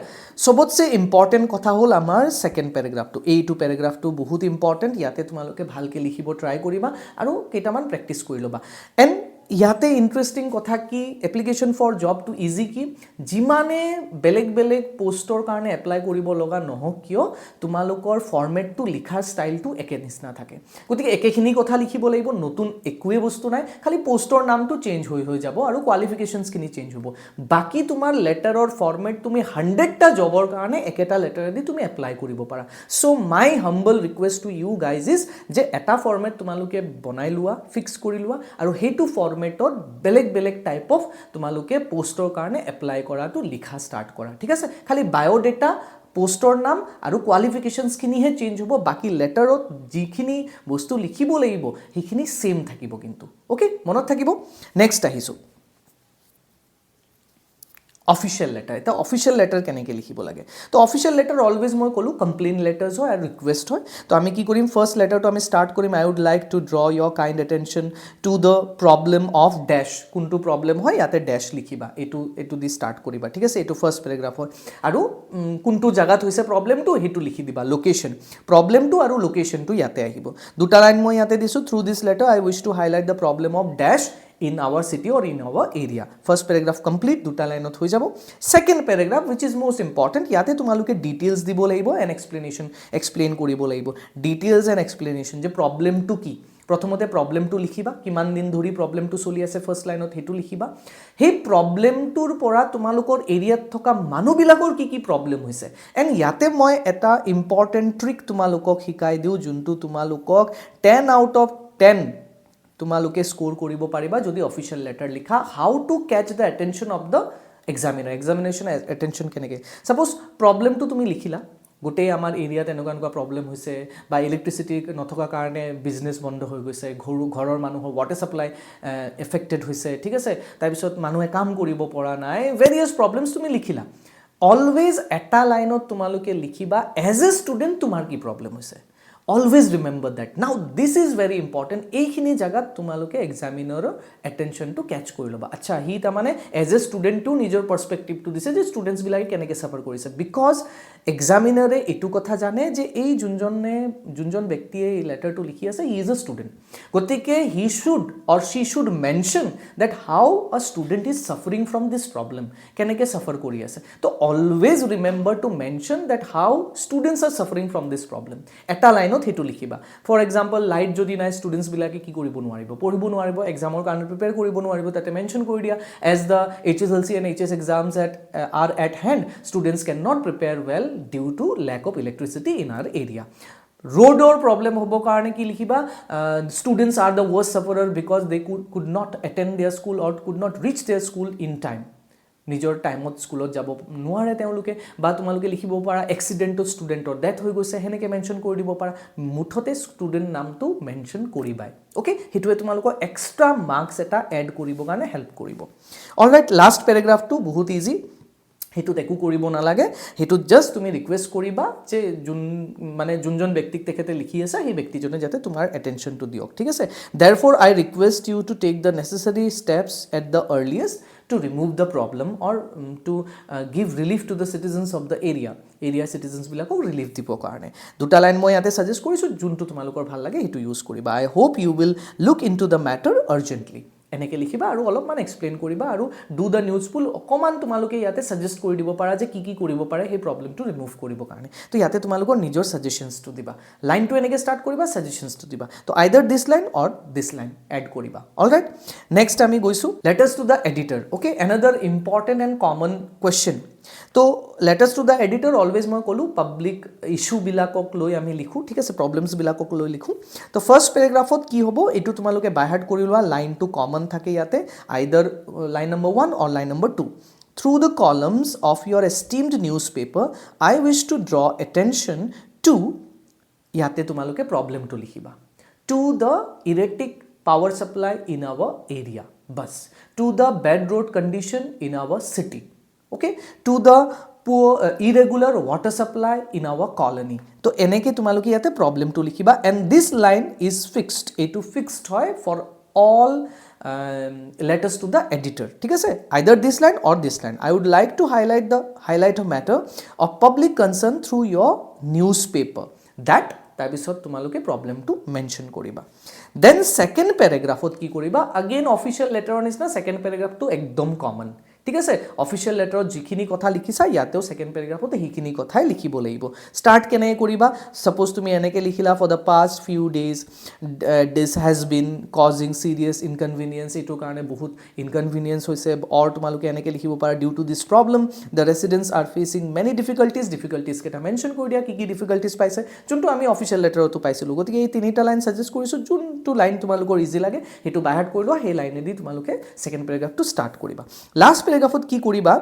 সবতছে ইম্পৰ্টেণ্ট কথা হ'ল আমাৰ ছেকেণ্ড পেৰাগ্ৰাফটো এইটো পেৰাগ্ৰাফটো বহুত ইম্পৰ্টেণ্ট ইয়াতে তোমালোকে ভালকৈ লিখিব ট্ৰাই কৰিবা আৰু কেইটামান প্ৰেক্টিছ কৰি ল'বা এণ্ড ইয়াতে ইণ্টাৰেষ্টিং কথা কি এপ্লিকেশ্যন ফৰ জবটো ইজি কি যিমানে বেলেগ বেলেগ পোষ্টৰ কাৰণে এপ্লাই কৰিব লগা নহওক কিয় তোমালোকৰ ফৰ্মেটটো লিখাৰ ষ্টাইলটো একে নিচিনা থাকে গতিকে একেখিনি কথা লিখিব লাগিব নতুন একোৱে বস্তু নাই খালি পোষ্টৰ নামটো চেঞ্জ হৈ যাব আৰু কোৱালিফিকেশ্যনছখিনি চেঞ্জ হ'ব বাকী তোমাৰ লেটাৰৰ ফৰ্মেট তুমি 100টা জবৰ কাৰণে একেটা লেটাৰেদি তুমি এপ্লাই কৰিব পাৰা so' my humble request to you guys is যে এটা ফৰ্মেট তোমালোকে বনাই লোৱা ফিক্স কৰি লোৱা আৰু সেইটো ফৰ্মেটত বেলেগ বেলেগ টাইপ অফ তোমালোকে পোষ্টৰ কাৰণে এপ্লাই কৰাটো লিখা ষ্টাৰ্ট কৰা ঠিক আছে খালি বায়োডেটা পোষ্টৰ নাম আৰু কোৱালিফিকেশ্যনছখিনিহে চেঞ্জ হ'ব, বাকী লেটাৰত যিখিনি বস্তু লিখিব লাগিব সেইখিনি সেম থাকিব কিন্তু। অ'কে, মনত থাকিব। নেক্সট আহিছোঁ অফিচিয়েল লেটাৰ। এতিয়া অফিচিয়েল লেটাৰ কেনেকৈ লিখিব লাগে? তো অফিচিয়েল লেটাৰ অলৱেজ মই ক'লোঁ কমপ্লেইন লেটাৰ্ছ হয় আৰু ৰিকুৱেষ্ট হয়। তো আমি কি কৰিম, ফাৰ্ষ্ট লেটাৰটো আমি ষ্টাৰ্ট কৰিম, I would like to draw your kind attention to the problem of dash. কোনটো প্ৰব্লেম হয় ইয়াতে ডেছ লিখিবা, এইটো দি ষ্টাৰ্ট কৰিবা, ঠিক আছে। এইটো ফাৰ্ষ্ট পেৰাগ্ৰাফ হয়। আৰু কোনটো জেগাত হৈছে প্ৰব্লেমটো সেইটো লিখি দিবা, লোকেশ্যন। প্ৰব্লেমটো আৰু লোকেশ্যনটো ইয়াতে আহিব। দুটা লাইন মই ইয়াতে দিছোঁ, through this letter I wish to highlight the problem of dust in our city or in our area. First paragraph complete, দুটা লাইনত হৈ যাব। Second paragraph which is most important, ইয়াতে তোমালোকে ডিটেইলছ দিব লাগিব এণ্ড এক্সপ্লেইন কৰিব লাগিব। ডিটেইলছ এণ্ড এক্সপ্লেনেশ্যন, যে প্ৰব্লেমটো কি। প্ৰথমতে প্ৰব্লেমটো লিখিবা, কিমান দিন ধৰি প্ৰব্লেমটো চলি আছে ফাৰ্ষ্ট লাইনত সেইটো লিখিবা। সেই প্ৰব্লেমটোৰ পৰা তোমালোকৰ এৰিয়াত থকা মানুহবিলাকৰ কি কি প্ৰব্লেম হৈছে। এণ্ড ইয়াতে মই এটা ইম্পৰ্টেণ্ট ট্ৰিক তোমালোকক শিকাই দিওঁ, যোনটো তোমালোকক 10 out of 10 তোমালোকে স্কোৰ কৰিব পাৰিবা যদি অফিচিয়েল লেটাৰ লিখা। How to catch the attention of the examiner, examination attention কেনেকৈ। ছাপ'জ প্ৰব্লেমটো তুমি লিখিলা, গোটেই আমাৰ এৰিয়াত এনেকুৱা প্ৰব্লেম হৈছে, বা ইলেক্ট্ৰিচিটি নথকাৰ কাৰণে বিজনেছ বন্ধ হৈ গৈছে, ঘৰৰ মানুহৰ ৱাটাৰ ছাপ্লাই এফেক্টেড হৈছে, ঠিক আছে। তাৰপিছত মানুহে কাম কৰিব পৰা নাই, ভেৰিয়াছ প্ৰব্লেমছ তুমি লিখিলা। অলৱেজ এটা লাইনত তোমালোকে লিখিবা এজ এ ষ্টুডেণ্ট তোমাৰ কি প্ৰব্লেম হৈছে। Always remember that. নাও দিছ ইজ ভেৰি ইম্পৰ্টেণ্ট। এইখিনি জেগাত তোমালোকে এক্সামিনাৰৰ এটেনশ্যনটো কেচ কৰি ল'বা। আচ্ছা, সি তাৰমানে এজ এ ষ্টুডেণ্টটো নিজৰ পাৰ্চপেক্টিভটো দিছে যে ষ্টুডেণ্টছবিলাকে কেনেকৈ ছাফাৰ কৰিছে। বিকজ এক্সামিনাৰে এইটো কথা জানে যে এই যোনজন ব্যক্তিয়ে এই লেটাৰটো লিখি আছে হি ইজ এ ষ্টুডেণ্ট, গতিকে he should or she should mention that how a student is suffering from this problem, কেনেকৈ ছাফাৰ কৰি আছে। তো always remember to mention that how students are suffering from this problem. এটা লাইনত সেইটো লিখিবা। For example, light যদি নাই, ষ্টুডেণ্টছবিলাকে কি কৰিব নোৱাৰিব, পঢ়িব নোৱাৰিব, এক্সামৰ কাৰণে প্ৰিপেয়াৰ কৰিব নোৱাৰিব, তাতে মেনশ্যন কৰি দিয়া as the HSLC and HS exams are at hand, students cannot prepare well due to lack of electricity in our area. ৰোডৰ প্ৰব্লেম হ'ব কাৰণে কি লিখিবা, students are the worst sufferer because they could not attend their school or could not reach their school in time. নিজৰ টাইমত স্কুলত যাব নোৱাৰে তেওঁলোকে। বা তোমালোকে লিখিব পাৰা এক্সিডেণ্টত ষ্টুডেণ্টৰ ডেথ হৈ গৈছে, সেনেকৈ মেনশ্যন কৰি দিব পাৰা। মুঠতে ষ্টুডেণ্ট নামটো মেনশ্যন কৰিবাই। অ'কে, সেইটোৱে তোমালোকৰ এক্সট্ৰা মাৰ্কছ এটা এড কৰিবৰ কাৰণে হেল্প কৰিব। অলৰাইট, লাষ্ট পেৰাগ্ৰাফটো বহুত ইজি, সেইটোত একো কৰিব নালাগে। সেইটোত জাষ্ট তুমি ৰিকুৱেষ্ট কৰিবা যে যোনজন ব্যক্তিক তেখেতে লিখি আছে সেই ব্যক্তিজনে যাতে তোমাৰ এটেনশ্যনটো দিয়ক, ঠিক আছে। Therefore I request you to take the necessary steps at the earliest to remove the problem or to give relief to the citizens of the area citizens বিলাকক ৰিলিফ দিবৰ কাৰণে। দুটা লাইন মই ইয়াতে ছাজেষ্ট কৰিছোঁ, যোনটো তোমালোকৰ ভাল লাগে সেইটো ইউজ কৰিবা। I hope you will look in to the matter urgently. এনেকৈ লিখিবা আৰু অলপমান এক্সপ্লেইন কৰিবা আৰু ডু দ্য নিউজফুল অকণমান তোমালোকে ইয়াতে ছাজেষ্ট কৰি দিব পাৰা যে কি কৰিব পাৰে সেই প্ৰব্লেমটো ৰিমুভ কৰিবৰ কাৰণে। তো ইয়াতে তোমালোকৰ নিজৰ ছাজেশ্যনছটো দিবা। লাইনটো এনেকৈ ষ্টাৰ্ট কৰিবা, ছাজেশ্যনছটো দিবা। তো either this line or this line add কৰিবা। অলৰাইট, নেক্সট আমি গৈছোঁ letters to the editor. Okay, another important and common question. তো letters to the editor always মই ক'লোঁ পাব্লিক ইছ্যুবিলাকক লৈ আমি লিখোঁ, ঠিক আছে, প্ৰব্লেমছবিলাকক লৈ লিখোঁ। তো ফাৰ্ষ্ট পেৰাগ্ৰাফত কি হ'ব এইটো তোমালোকে বাই হাৰ্ট কৰি লোৱা। লাইনটো কমন থাকে ইয়াতে, either line number 1 or line number 2। Through the columns of your esteemed newspaper, I wish to draw attention to, ইয়াতে তোমালোকে প্ৰব্লেমটো লিখিবা, to the erratic power supply in our area, bus, to the bad road condition in our city, okay, to the poor irregular water supply in our colony. তো এনেকৈ তোমালোকে ইয়াতে প্ৰব্লেমটো লিখিবা। And this line is fixed, এইটো fixed হয় for all letters to the editor, ঠিক আছে, either this line or this line. I would like to highlight a matter of public concern through your newspaper, that তাৰপিছত তোমালোকে প্ৰব্লেমটো mention কৰিবা। Then second পেৰাগ্ৰাফত কি কৰিবা, আগেইন অফিচিয়েল লেটাৰৰ নিচিনা ছেকেণ্ড পেৰাগ্ৰাফটো একদম কমন, ঠিক আছে। অফিচিয়েল লেটাৰত যিখিনি কথা লিখিছা ইয়াতেও ছেকেণ্ড পেৰাগ্ৰাফত সেইখিনি কথাই লিখিব লাগিব। ষ্টাৰ্ট কেনেকৈ কৰিবা, ছাপ'জ তুমি এনেকৈ লিখিলা for the past few days this has been causing serious inconvenience, এইটোৰ কাৰণে বহুত ইনকনভিনিয়েঞ্চ হৈছে। অৰ তোমালোকে এনেকৈ লিখিব পাৰা due to this problem the residents are facing many ডিফিকাল্টিজকেইটা মেনশ্যন কৰি দিয়া, কি ডিফিকাল্টিজ পাইছে, যোনটো আমি অফিচিয়েল লেটাৰতো পাইছিলোঁ। গতিকে এই তিনিটা লাইন ছাজেষ্ট কৰিছোঁ, যোনটো লাইন তোমালোকৰ ইজি লাগে সেইটো বাই হাৰ্ট কৰি লোৱা, সেই লাইনেদি তোমালোকে ছেকেণ্ড পেৰাগ্ৰাফটো ষ্টাৰ্ট কৰিবা। লাষ্ট পেৰাগ্ৰাফত কি কৰিবা,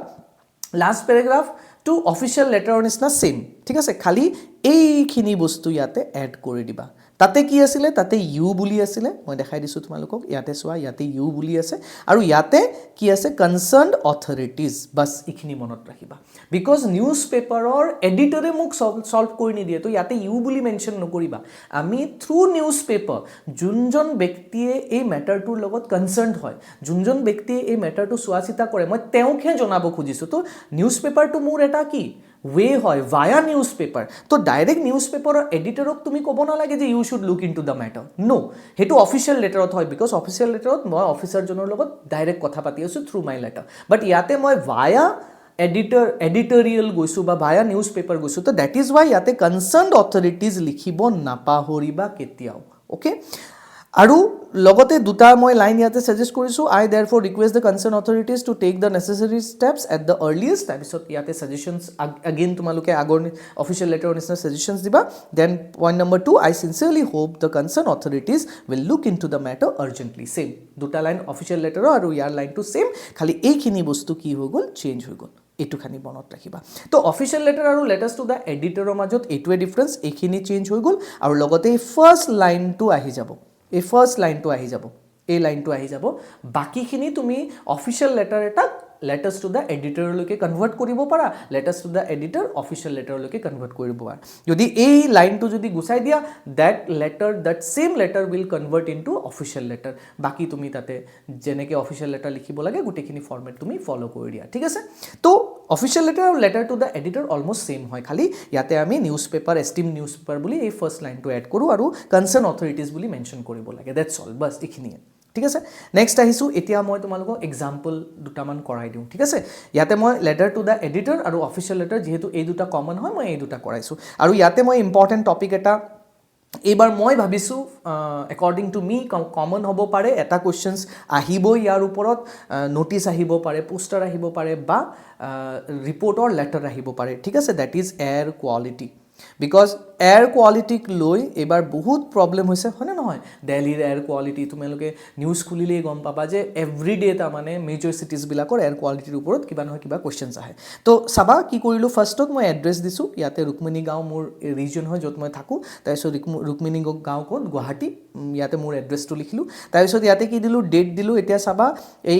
লাষ্ট পেৰাগ্ৰাফ টু অফিচিয়েল লেটাৰৰ নিচিনা সেম ঠিক আছে খালি এইখিনি বস্তু ইয়াতে এড কৰি দিবা তাতে কি আছিলে তাতে ইউ বুলি আছিলে মই দেখাই দিছো তোমালোকক ইয়াতে চোৱা ইয়াতে ইউ বুলি আছে আৰু ইয়াতে কি আছে কনসাৰ্নড অথৰিটিজ বাস ইখিনি মনত ৰাখিবা বিকজ নিউজ পেপাৰৰ এডিটৰে মোক সলভ কৰি নিদিয়ে তো ইয়াতে ইউ বুলি মেনশন নকৰিবা আমি থ্ৰু নিউজ পেপাৰ যোনজন ব্যক্তিয়ে এই মেটাৰটোৰ লগত কনসাৰ্নড হয় যোনজন ব্যক্তিয়ে এই মেটাৰটো চোৱাচিতা কৰে মই তেওঁকহে জনাব খুজিছো তো নিউজ পেপাৰটো মোৰ এটা কি वे হয় via newspaper তো ডাইৰেক্ট নিউজপেপাৰৰ এডিটৰক তুমি ক'ব নালাগে যে you should look into the matter no হেতু অফিচিয়েল লেটাৰত হয় বিকজ অফিচিয়েল লেটাৰত মই অফিচাৰজনৰ লগত ডাইৰেক্ট কথা পাতি আছো থ্ৰু মাই লেটাৰ বাট ইয়াতে মই via এডিটৰিয়েল গৈছো বা via নিউজপেপাৰ গৈছো তো দ্যাট ইজ ওয়াই ইয়াতে কনসাৰ্নড অথৰিটিজ লিখিব নাপাহৰিবা কেতিয়াও ওকে আৰু লগতে দুটা মই লাইন ইয়াতে সাজেষ্ট কৰিছো I therefore request the concern authorities to take the necessary steps at the earliest তাৰপিছত ইয়াতে সাজেশনস अगेन তোমালোকে আগৰ অফিচিয়েল লেটাৰৰ নিচিনা সাজেশনস দিবা then point number 2 I sincerely hope the concern authorities will look into the matter urgently same দুটা line official লেটাৰৰ আৰু ইয়াৰ লাইনটো সেম খালি এইখিনি বস্তু কি হৈ গ'ল চেঞ্জ হৈ গ'ল এটু খানি মনত ৰাখিবা তো অফিচিয়েল লেটাৰ আৰু লেটাৰ্স টু দ্য এডিটৰৰ মাজত এটুৱে ডিফাৰেন্স এইখিনি চেঞ্জ হৈ গ'ল আৰু লগতে ফাৰ্স্ট লাইনটো আহি যাব এই ফার্স্ট লাইনটো আহি যাব এই লাইনটো আহি যাব বাকিখিনি তুমি অফিচিয়েল লেটাৰ এটা লেটাৰ্স টু দ্য এডিটৰলৈকে কনভাৰ্ট কৰিব পাৰা letters to the editor official লেটাৰলৈকে কনভাৰ্ট কৰিব পাৰা যদি এই লাইনটো যদি গুছাই দিয়া that same letter will convert into official letter বাকি তুমি তাতে যেনেকৈ অফিচিয়েল লেটাৰ লিখিব লাগে গোটেইখিনি ফৰ্মেট তুমি ফলো কৰি দিয়া ঠিক আছে তো অফিচিয়েল লেটাৰ আৰু letter to the editor almost same হয় খালি ইয়াতে আমি news paper esteem news paper বুলি এই ফাৰ্স্ট লাইনটো এড কৰোঁ আৰু কনসাৰ্ন অথৰিটিজ বুলি মেনশন কৰিব লাগে দ্যাটছ অল বাস এইখিনিয়ে ঠিক আছে নেক্সট আহিছো এতিয়া মই তোমালোকক এক্সাম্পল দুটামান কৰাই দিওঁ ঠিক আছে ইয়াতে মই লেটাৰ টু দ্য এডিটৰ আৰু অফিচিয়েল লেটাৰ যেহেতু এই দুটা কমন হয় মই এই দুটা কৰাইছো আৰু ইয়াতে মই ইম্পৰ্টেণ্ট টপিক এটা এইবাৰ মই ভাবিছো একৰ্ডিং টু মি কমন হ'ব পাৰে এটা কোৱেশ্চনছ আহিব ইয়াৰ ওপৰত নোটিছ আহিব পাৰে পোষ্টাৰ আহিব পাৰে বা ৰিপৰ্টৰ লেটাৰ আহিব পাৰে ঠিক আছে that is air quality because air কোৱালিটিক লৈ এবাৰ বহুত প্ৰবলেম হৈছে হয়নে নহয় দিল্লীৰ এয়াৰ কোৱালিটি তোমালোকে নিউজ খুলিলেই গম পাবা যে এভৰিডে তাৰমানে মেজৰ চিটিজবিলাকৰ এয়াৰ কোৱালিটিৰ ওপৰত কিবা নহয় কিবা কুৱেশ্যনছ আহে তো চাবা কি কৰিলোঁ ফাৰ্ষ্টত মই এড্ৰেছ দিছোঁ ইয়াতে ৰুক্মিণী গাঁও মোৰ ৰিজন হয় য'ত মই থাকোঁ তাৰপিছত ৰুক্মিণী গাঁও ক'ত গুৱাহাটী ইয়াতে মোৰ এড্ৰেছটো লিখিলোঁ তাৰপিছত ইয়াতে কি দিলোঁ ডেট দিলোঁ এতিয়া চাবা এই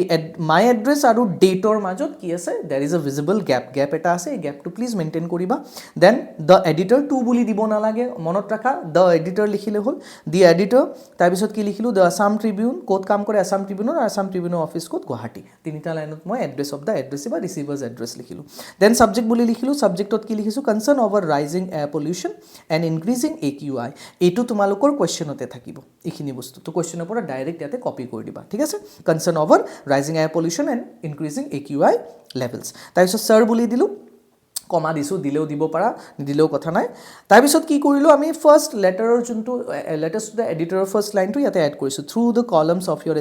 মাই এড্ৰেছ আৰু ডেটৰ মাজত কি আছে দেৰ ইজ এ ভিজিবল গেপ এটা আছে এই গেপটো প্লিজ মেইনটেইন কৰিবা দেন দ্য এডিটৰ টু বুলি দিব নালাগে মনত ৰাখা দ্য এডিটৰ লিখিলে হ'ল দি এডিটৰ তাৰপিছত কি লিখিলোঁ দ্য আছাম ট্ৰিবিউন ক'ত কাম কৰে আছাম ট্ৰিবিউনৰ আৰু আছাম ট্ৰিবিউনৰ অফিচ ক'ত গুৱাহাটী তিনিটা লাইনত মই এড্ৰেছ অফ দ্য এড্ৰেছ বা ৰিচিভাৰ্ছ এড্ৰেছ লিখিলোঁ দেন ছাবজেক্ট বুলি লিখিলোঁ ছাবজেক্টত কি লিখিছোঁ concerned over rising air pollution and increasing AQI এইটো তোমালোকৰ কুৱেশ্যনতে থাকিব এইখিনি বস্তু তো কুৱেশ্যনৰ পৰা ডাইৰেক্ট ইয়াতে কপি কৰি দিবা ঠিক আছে concerned over rising air pollution and increasing AQI levels তাৰপিছত ছাৰ বুলি দিলোঁ কমা দিছোঁ দিলেও দিব পাৰা নিদিলেও কথা নাই তাৰপিছত কি কৰিলোঁ আমি ফাৰ্ষ্ট লেটাৰৰ যোনটো লেটাৰ্ছ টু দ্য এডিটৰৰ ফাৰ্ষ্ট লাইনটো ইয়াতে এড কৰিছোঁ through the columns of your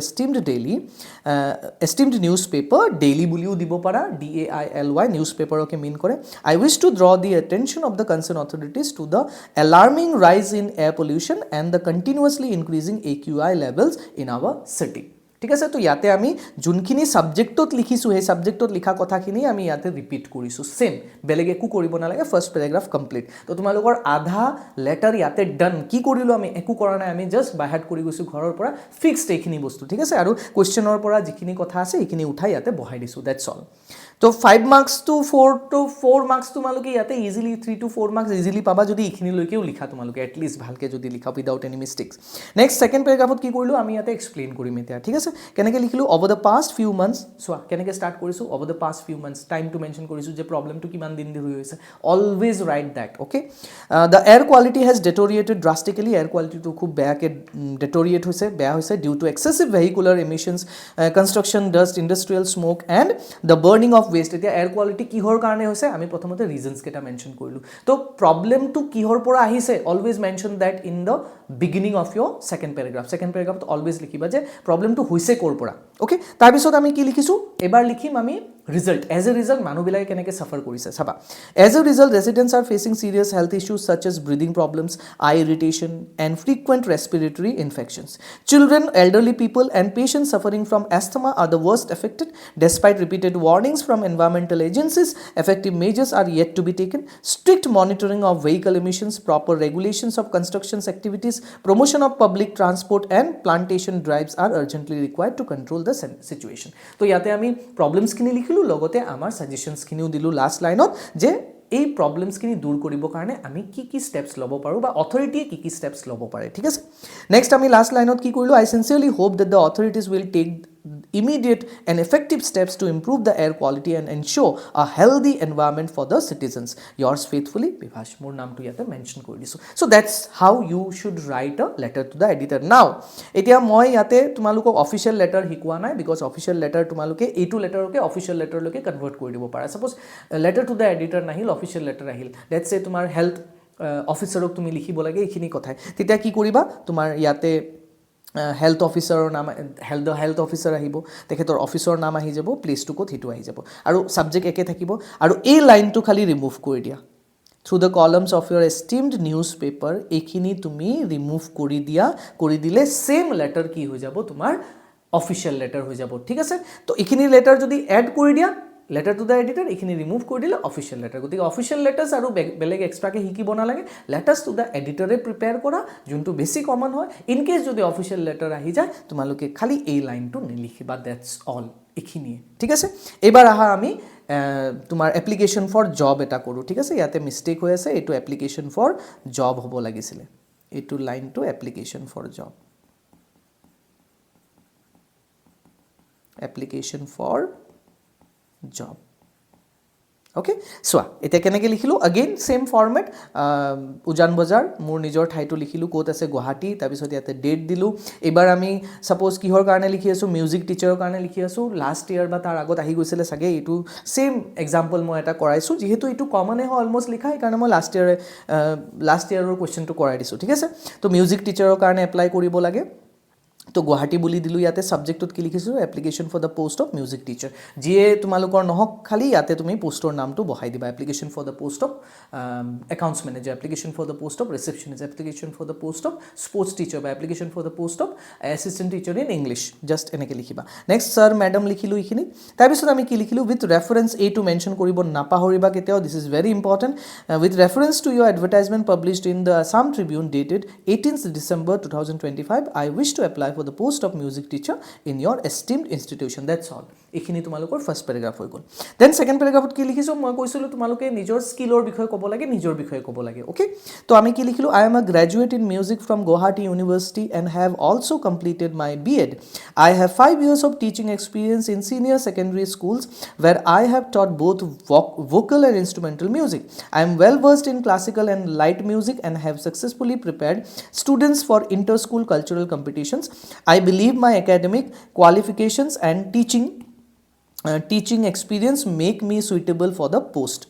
esteemed newspaper daily বুলিও দিব পাৰা DAILY নিউজ পেপাৰকে মিন কৰে I wish to draw the attention of the concern authorities to the alarming rise in air pollution and the continuously increasing AQI levels in our city ঠিক আছে তো ইয়াতে আমি যোনখিনি সাবজেক্টত লিখিছোঁ সেই সাবজেক্টত লিখা কথাখিনি আমি ইয়াতে ৰিপিট কৰিছোঁ সেম বেলেগ একো কৰিব নালাগে ফাৰ্ষ্ট পেৰাগ্ৰাফ কমপ্লিট তো তোমালোকৰ আধা লেটাৰ ইয়াতে ডান কি কৰিলোঁ আমি একো কৰা নাই আমি জাষ্ট বাইহাৰ্ট কৰি গৈছোঁ ঘৰৰ পৰা ফিক্সড এইখিনি বস্তু ঠিক আছে আৰু কুৱেশ্যনৰ পৰা যিখিনি কথা আছে এইখিনি উঠাই ইয়াতে বহাই দিছোঁ দ্যাটছ অল তো 5 মাৰ্কস টু 4 মাৰ্কস তোমালোকে ইয়াতে ইজিলি 3 to 4 মাৰ্কস ইজিলি পাবা যদি এইখিনিলৈকেও লিখা তোমালোকে এটলিষ্ট ভালকৈ যদি লিখা without any mistakes next second পেৰাগ্ৰাফত কি কৰিলোঁ আমি ইয়াতে এক্সপ্লেইন কৰিম এতিয়া ঠিক আছে কেনেকৈ লিখিলোঁ over the past few months চোৱা কেনেকৈ ষ্টাৰ্ট কৰিছোঁ over the past few months টাইমটো মেনশ্যন কৰিছোঁ যে প্ৰব্লেমটো কিমান দিন ধৰি হৈছে always right that okay the air quality has deteriorated drastically air কোৱালিটিটো খুব বেয়াকৈ ডেটৰিয়েট হৈছে বেয়া হৈছে due to excessive vehicular emissions construction dust industrial smoke and the burning of waste এতিয়া এয়াৰ কোৱালিটি কিহৰ কাৰণে হৈছে আমি প্ৰথমতে ৰিজনছ কেইটা মেনশ্যন কৰিলোঁ তো প্ৰব্লেমটো কিহৰ পৰা আহিছে always mention that in the beginning of your second পেৰাগ্ৰাফত অলৱেজ লিখিবা যে প্ৰব্লেমটো হৈছে ক'ৰ পৰা অ'কে তাৰপিছত আমি কি লিখিছোঁ এবাৰ লিখিম আমি result. As a result, মানুহবিলাকে কেনেকৈ suffer কৰিছে চাবা. As a result, residents are facing serious health issues such as breathing problems, eye irritation, and frequent respiratory infections. Children, elderly people, and patients suffering from asthma are the worst affected. Despite repeated warnings from environmental agencies, effective measures are yet to be taken. Strict monitoring of vehicle emissions, proper regulations of construction activities, promotion of public transport, and plantation drives are urgently required to control the situation. তো ইয়াতে আমি প্ৰবলেমছখিনি লিখিলোঁ, লগতে আমাৰ ছাজেশ্যনছখিনিও দিলোঁ last লাইনত যে এই প্ৰবলেমছখিনি দূৰ কৰিবৰ কাৰণে আমি কি কি ষ্টেপছ ল'ব পাৰোঁ বা অথৰিটিয়ে কি কি ষ্টেপছ ল'ব পাৰে, ঠিক আছে। নেক্সট আমি লাষ্ট লাইনত কি কৰিলোঁ, I sincerely hope that the authorities will take immediate and effective steps to improve the air quality and ensure a healthy environment for the citizens. Yours faithfully, Bibhash. More naam tu yate mention kori disu. So that's how you should write a letter to the editor. Now, etia moi yate tumalukok official letter hikwa nai because official letter tumaluke A2 letter oke official letter loke convert kori dibo para. Suppose letter to the editor nahil official letter ahil. Let's say tumar health officer ok tumi likhibo lage ekhini kothai. Titia ki koriba tumar yate health অফিচাৰৰ নাম health officer আহিব, তেখেতৰ অফিচৰ নাম আহি যাব, প্লেচটো ক'ত সেইটো আহি যাব আৰু ছাবজেক্ট একে থাকিব আৰু এই লাইনটো খালি ৰিমুভ কৰি দিয়া through the columns of your esteemed newspaper, এইখিনি তুমি ৰিমুভ কৰি দিয়া, কৰি দিলে ছেম লেটাৰ কি হৈ যাব তোমাৰ অফিচিয়েল লেটাৰ হৈ যাব, ঠিক আছে। তো এইখিনি লেটাৰ যদি এড কৰি দিয়া letter to the editor এইখিনি ৰিমুভ কৰি দিলে অফিচিয়েল লেটাৰ। গতিকে অফিচিয়েল লেটাৰ্ছ আৰু বেলেগ এক্সট্ৰাকৈ শিকিব নালাগে, লেটাৰ্ছ টু দ্য এডিটৰে প্ৰিপেয়াৰ কৰা যোনটো বেছি কমন হয়। ইন কেছ যদি অফিচিয়েল লেটাৰ আহি যায় তোমালোকে খালি এই লাইনটো নিলিখিবা, ডেটছ অল, এইখিনিয়ে, ঠিক আছে। এইবাৰ আহা আমি তোমাৰ এপ্লিকেশ্যন ফৰ জব এটা কৰোঁ, ঠিক আছে। ইয়াতে মিষ্টেক হৈ আছে, এইটো এপ্লিকেশ্যন ফৰ জব হ'ব লাগিছিলে, এইটো লাইনটো application for job, application for job. Okay, চোৱা এতিয়া কেনেকৈ লিখিলোঁ, আগেইন ছেম ফৰ্মেট, উজান বজাৰ মোৰ নিজৰ ঠাইটো লিখিলোঁ, ক'ত আছে গুৱাহাটী, তাৰপিছত ইয়াতে ডেট দিলোঁ। এইবাৰ আমি ছাপ'জ কিহৰ কাৰণে লিখি আছোঁ, মিউজিক টিচাৰৰ কাৰণে লিখি আছোঁ, লাষ্ট ইয়েৰ বা তাৰ আগত আহি গৈছিলে চাগে, এইটো ছেইম এক্সাম্পল মই এটা কৰাইছোঁ, যিহেতু এইটো কমনে হয় অলমষ্ট লিখা, সেইকাৰণে মই লাষ্ট ইয়েৰৰ কুৱেশ্যনটো কৰাই দিছোঁ, ঠিক আছে। তো মিউজিক টিচাৰৰ কাৰণে এপ্লাই কৰিব লাগে, তো গুৱাহাটী বুলি দিলোঁ, ইয়াতে ছাবজেক্টত কি লিখিছোঁ, application for the post of music teacher, যিয়ে তোমালোকৰ নহওক খালি ইয়াতে তুমি পোষ্টৰ নামটো বহাই দিবা, application for the post of accounts manager, application for the post of receptionist, application for the post of sports teacher বা application for the post of assistant teacher in English, just এনেকৈ লিখিবা। নেক্সট ছাৰ মেডাম লিখিলোঁ এইখিনি, তাৰপিছত আমি কি লিখিলোঁ, with reference, এইটো mention কৰিব নাপাহৰিবা কেতিয়াও, this is very important, with reference to your advertisement published in the Assam Tribune dated 18th December 2025, I wish to apply for the post of music teacher in your esteemed institution. That's all. এইখিনি তোমালোকৰ first paragraph হৈ গ'ল। Then second পেৰাগ্ৰাফত কি লিখিছোঁ, মই কৈছিলোঁ তোমালোকে নিজৰ স্কিলৰ বিষয়ে ক'ব লাগে, নিজৰ বিষয়ে ক'ব লাগে, অ'কে। তো আমি কি লিখিলোঁ, I am a graduate in music from Guwahati university and have also' completed my BEd. I have 5 years of teaching experience in senior secondary schools where I have taught both vocal and instrumental music. I am well versed in classical and light music and have successfully prepared students for inter-school cultural competitions. I believe my academic qualifications and teaching experience make me suitable for the post.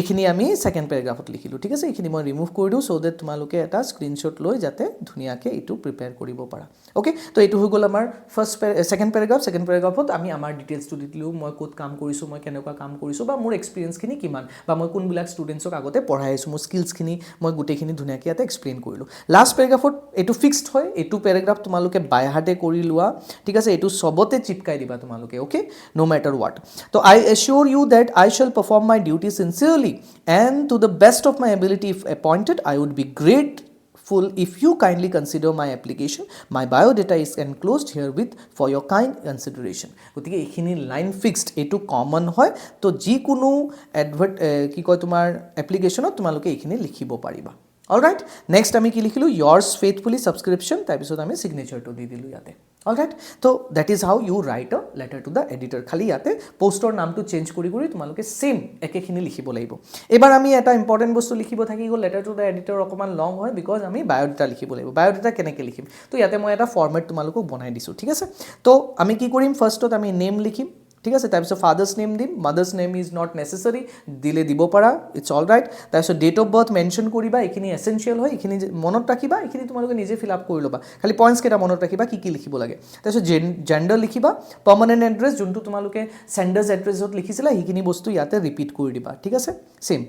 এইখিনি আমি second পেৰাগ্ৰাফত লিখিলোঁ, ঠিক আছে। এইখিনি মই remove কৰি দিওঁ চ' date তোমালোকে এটা স্ক্ৰীনশ্বট লৈ যাতে ধুনীয়াকৈ এইটো প্ৰিপেয়াৰ কৰিব পাৰা, অ'কে। তো এইটো হৈ গ'ল আমাৰ ছেকেণ্ড পেৰাগ্ৰাফ। ছেকেণ্ড পেৰাগ্ৰাফত আমি আমাৰ ডিটেইলছটো দি দিলোঁ, মই ক'ত কাম কৰিছোঁ, মই কেনেকুৱা কাম কৰিছোঁ, বা মোৰ এক্সপিৰিয়েঞ্চখিনি কিমান, বা মই কোনবিলাক ষ্টুডেণ্টছক আগতে পঢ়াই আহিছোঁ, মোৰ স্কিলছখিনি মই গোটেইখিনি ধুনীয়াকৈ ইয়াতে এক্সপ্লেইন কৰিলোঁ। লাষ্ট পেৰাগ্ৰাফত এইটো ফিক্সড হয়, এইটো পেৰাগ্ৰাফ তোমালোকে বাই হাৰ্টে কৰি লোৱা, ঠিক আছে। এইটো চবতে চিপকাই দিবা তোমালোকে, অ'কে, ন' মেটাৰ হোৱাট। তো I assure you that I shall perform my duty sincerely and to the best of my ability if appointed. I would be grateful if you kindly consider my application. My biodata is enclosed herewith for your kind consideration. গতিকে এইখিনি line fixed, এইটো common হয়, তো যিকোনো কি কয় তোমাৰ এপ্লিকেশ্যনত তোমালোকে এইখিনি লিখিব পাৰিবা। অলৰাইট, নেক্সট আমি কি লিখিলোঁ, yours faithfully subscription, তাৰপিছত আমি চিগনেচাৰটো দি দিলোঁ ইয়াতে। অলৰাইট, তো that is how you write a letter to the editor. খালি ইয়াতে পোষ্টৰ নামটো চেঞ্জ কৰি তোমালোকে ছেইম একেখিনি লিখিব লাগিব। এইবাৰ আমি এটা ইম্পৰ্টেণ্ট বস্তু লিখিব থাকি গ'ল, লেটাৰ টু দ্য এডিটৰ অকণমান লং হয় বিকজ আমি বায়'ডাটা লিখিব লাগিব। বায়'ডাটা কেনেকৈ লিখিম, তো ইয়াতে মই এটা ফৰ্মেট তোমালোকক বনাই দিছোঁ, ঠিক আছে। তো আমি কি কৰিম, ফাৰ্ষ্টত আমি নেম লিখিম, ঠিক আছে। তাৰপিছত ফাদাৰ্ছ নেম দিম, mothers name is not necessary, দিলে দিব পাৰা, ইটছ অল ৰাইট। তাৰপিছত ডেট অফ বাৰ্থ মেনশ্যন কৰিবা, এইখিনি এচেঞ্চিয়েল হয়, এইখিনি মনত ৰাখিবা, এইখিনি তোমালোকে নিজে ফিল আপ কৰি ল'বা, খালি পইণ্টছকেইটা মনত ৰাখিবা কি লিখিব লাগে। তাৰপিছত জেণ্ডাৰ লিখিবা, পাৰ্মানেণ্ট এড্ৰেছ যোনটো তোমালোকে চেণ্ডাৰ্ছ এড্ৰেছত লিখিছিলা সেইখিনি বস্তু ইয়াতে ৰিপিট কৰি দিবা, ঠিক আছে। ছেম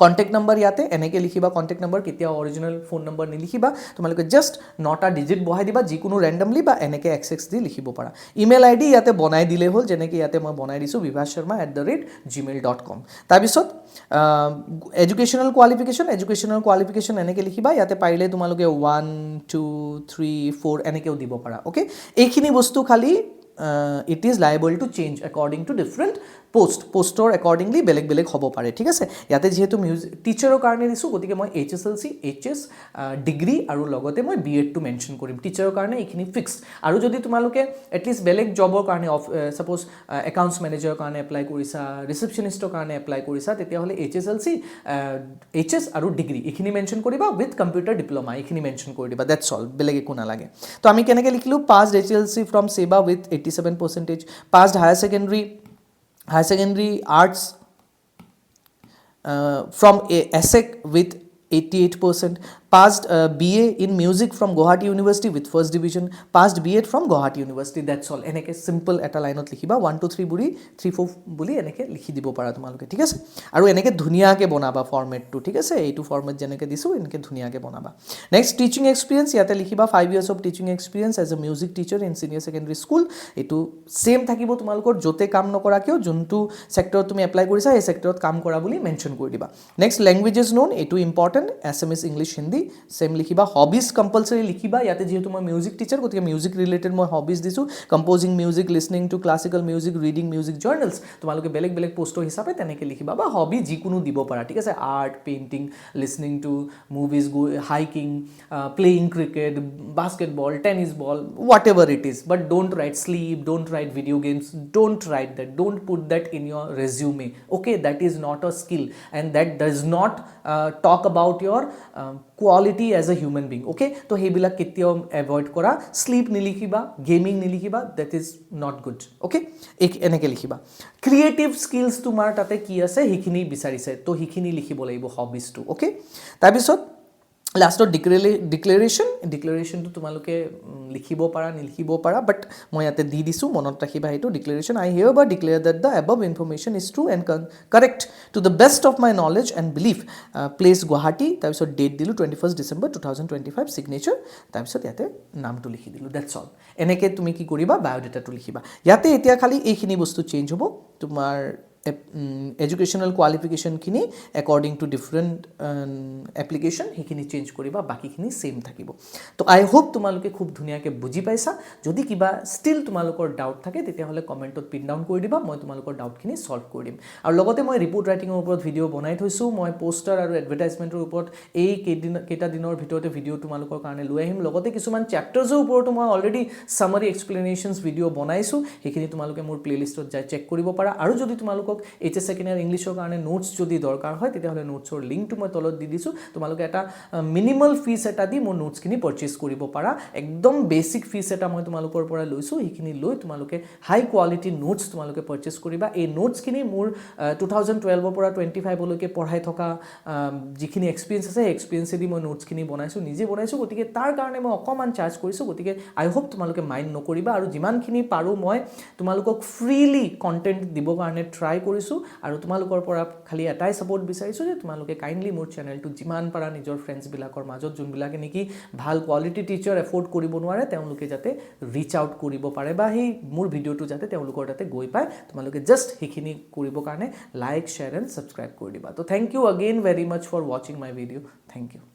কণ্টেক্ট নম্বৰ ইয়াতে এনেকৈ লিখিবা, কণ্টেক্ট নম্বৰ কেতিয়াও অৰিজিনেল ফোন নম্বৰ নিলিখিবা, তোমালোকে জাষ্ট 9টা ডিজিট বহাই দিবা, যিকোনো ৰেণ্ডমলি বা এনেকৈ XX দি লিখিব পাৰা। ইমেইল ID ইয়াতে বনাই দিলেই হ'ল, যেনেকৈ ইয়াতে মই বনাই দিছোঁ vivasharma@gmail.com। তাৰপিছত এডুকেশ্যনেল কোৱালিফিকেশ্যন এনেকৈ লিখিবা, ইয়াতে পাৰিলে তোমালোকে 1 2 3 4 এনেকৈও দিব পাৰা, অ'কে। এইখিনি বস্তু খালি it is liable to change according to different পোষ্টৰ একৰ্ডিংলি বেলেগ বেলেগ হ'ব পাৰে, ঠিক আছে। ইয়াতে যিহেতু টিচাৰৰ কাৰণে দিছোঁ, গতিকে মই HSLC, HS, ডিগ্ৰী আৰু লগতে মই BEdটো মেনশ্যন কৰিম। টিচাৰৰ কাৰণে এইখিনি ফিক্সড। আৰু যদি তোমালোকে এটলিষ্ট বেলেগ জবৰ কাৰণে ছাপ'জ একাউণ্টছ মেনেজাৰৰ কাৰণে এপ্লাই কৰিছা, ৰিচেপশ্যনিষ্টৰ কাৰণে এপ্লাই কৰিছা, তেতিয়াহ'লে HSLC, HS আৰু ডিগ্ৰী এইখিনি মেনশ্যন কৰিবা, উইথ কম্পিউটাৰ ডিপ্ল'মা এইখিনি মেনশ্যন কৰি দিবা, ডেটছ অল, বেলেগ একো নালাগে। তো আমি কেনেকৈ লিখিলোঁ, passed HSLC from SEBA with 87%, passed higher secondary arts from ESSEC with 88%, passed BA in music from Guwahati University with first division, passed B.Ed from Guwahati University, that's all। এনেকৈ simple এটা লাইনত লিখিবা, 1 2 3 বুলি 3 4 বুলি এনেকৈ লিখি দিব পাৰা তোমালোকে, ঠিক আছে। আৰু এনেকৈ ধুনীয়াকৈ বনাবা ফৰ্মেটটো, ঠিক আছে। এইটো ফৰ্মেট যেনেকৈ দিছোঁ এনেকৈ ধুনীয়াকৈ বনাবা। নেক্সট টিচিং এক্সপিৰিয়েঞ্চ, ইয়াতে লিখিবা 5 years of teaching experience as a music teacher in senior secondary school. এইটো ছেম থাকিব তোমালোকৰ, য'তে কাম নকৰা কিয়, যোনটো ছেক্টৰত তুমি এপ্লাই কৰিছা সেই ছেক্টৰত কাম কৰা বুলি মেনশ্যন কৰি দিবা। নেক্সট লেংগুৱেজেছ নোন, এইটো important, Assamese, English, Hindi same লিখিবা। হবিজ কম্পালচৰি লিখিবা, ইয়াতে যিহেতু মই মিউজিক টিচাৰ গতিকে মিউজিক ৰিলেটেড মই হবিজ দিছোঁ, composing music, listening to classical music, reading music journals. তোমালোকে বেলেগ বেলেগ পোষ্টৰ হিচাপে তেনেকৈ লিখিবা, বা হবি যিকোনো দিব পাৰা, ঠিক আছে। Art, painting, listening to movies, hiking, playing cricket, basketball, tennis ball, whatever it is, but don't write sleep, don't write video' games, don't write that, don't put that in your resume, okay. That is not a skill and that does not talk about your quality as a human being, okay. তো সেইবিলাক কেতিয়াও avoid কৰা। Sleep নিলিখিবা, gaming নিলিখিবা, that is not good, okay. এনেকৈ লিখিবা। Creative skills তোমাৰ তাতে কি আছে সেইখিনি বিচাৰিছে, তো সেইখিনি লিখিব লাগিব হবিজটো, অ'কে। তাৰপিছত লাষ্টত ডিক্লেৰেশ্যনটো তোমালোকে লিখিব পাৰা, নিলিখিব পাৰা, বাট মই ইয়াতে দি দিছোঁ, মনত ৰাখিবা সেইটো declaration. I hereby declare that the above information is true and correct to the best of my knowledge and belief, place Guwahati, তাৰপিছত ডেট দিলোঁ 21 December 2025, ছিগনেচাৰ, তাৰপিছত ইয়াতে নামটো লিখি দিলোঁ, ডেটছ অল। এনেকৈ তুমি কি কৰিবা, বায়'ডাটাটো লিখিবা। ইয়াতে এতিয়া খালি এইখিনি বস্তু চেঞ্জ হ'ব, তোমাৰ এডুকেশ্যনেল কোৱালিফিকেশ্যনখিনি একৰ্ডিং টু ডিফাৰেণ্ট এপ্লিকেশ্যন সেইখিনি চেঞ্জ কৰিবা, বাকীখিনি ছেইম থাকিব। তো আই হোপ তোমালোকে খুব ধুনীয়াকৈ বুজি পাইছা। যদি কিবা ষ্টিল তোমালোকৰ ডাউট থাকে তেতিয়াহ'লে কমেণ্টত পিন ডাউন কৰি দিবা, মই তোমালোকৰ ডাউটখিনি ছল্ভ কৰি দিম। আৰু লগতে মই ৰিপৰ্ট ৰাইটিঙৰ ওপৰত ভিডিঅ' বনাই থৈছোঁ, মই পোষ্টাৰ আৰু এডভাৰটাইজমেণ্টৰ ওপৰত এই কেইটা দিনৰ ভিতৰতে ভিডিঅ' তোমালোকৰ কাৰণে লৈ আহিম। লগতে কিছুমান চেপ্টাৰ্ছৰ ওপৰতো মই অলৰেডি চামাৰী এক্সপ্লেনেশ্যনছ ভিডিঅ' বনাইছোঁ, সেইখিনি তোমালোকে মোৰ প্লে'লিষ্টত যাই চেক কৰিব পাৰা। আৰু যদি তোমালোকক HS ছেকেণ্ড ইয়াৰ ইংলিছৰ কাৰণে নোটছ যদি দৰকাৰ হয় তেতিয়াহ'লে নোটছৰ লিংকটো মই তলত দি দিছোঁ, তোমালোকে এটা মিনিমাল ফিজ এটা দি মোৰ নোটছখিনি পাৰচেজ কৰিব পাৰা। একদম বেচিক ফিজ এটা মই তোমালোকৰ পৰা লৈছোঁ, সেইখিনি লৈ তোমালোকে হাই কোৱালিটি নোটছ তোমালোকে পাৰচেজ কৰিবা। এই নোটছখিনি মোৰ 2012 পৰা 25লৈকে পঢ়াই থকা যিখিনি এক্সপিৰিয়েঞ্চ আছে সেই এক্সপিৰিয়েঞ্চেদি মই নোটছখিনি বনাইছোঁ, নিজে বনাইছোঁ, গতিকে তাৰ কাৰণে মই অকণমান চাৰ্জ কৰিছোঁ। গতিকে আই হোপ তোমালোকে মাইণ্ড নকৰিবা, আৰু যিমানখিনি পাৰোঁ মই তোমালোকক ফ্ৰীলি কণ্টেণ্ট দিবৰ কাৰণে ট্ৰাই কৰিছোঁ। আৰু তোমালোকৰ পৰা খালি এটাই ছাপোৰ্ট বিচাৰিছোঁ যে তোমালোকে কাইণ্ডলি মোৰ চেনেলটো যিমান পাৰা নিজৰ ফ্ৰেণ্ডছবিলাকৰ মাজত, যোনবিলাকে নেকি ভাল কোৱালিটি টিচাৰ এফৰ্ড কৰিব নোৱাৰে, তেওঁলোকে যাতে ৰিচ আউট কৰিব পাৰে, বা সেই মোৰ ভিডিঅ'টো যাতে তেওঁলোকৰ তাতে গৈ পায়, তোমালোকে জাষ্ট সেইখিনি কৰিবৰ কাৰণে লাইক, শ্বেয়াৰ এণ্ড ছাবস্ক্ৰাইব কৰি দিবা। তো thank you again very much for ৱাচিং মাই ভিডিঅ', থেংক ইউ।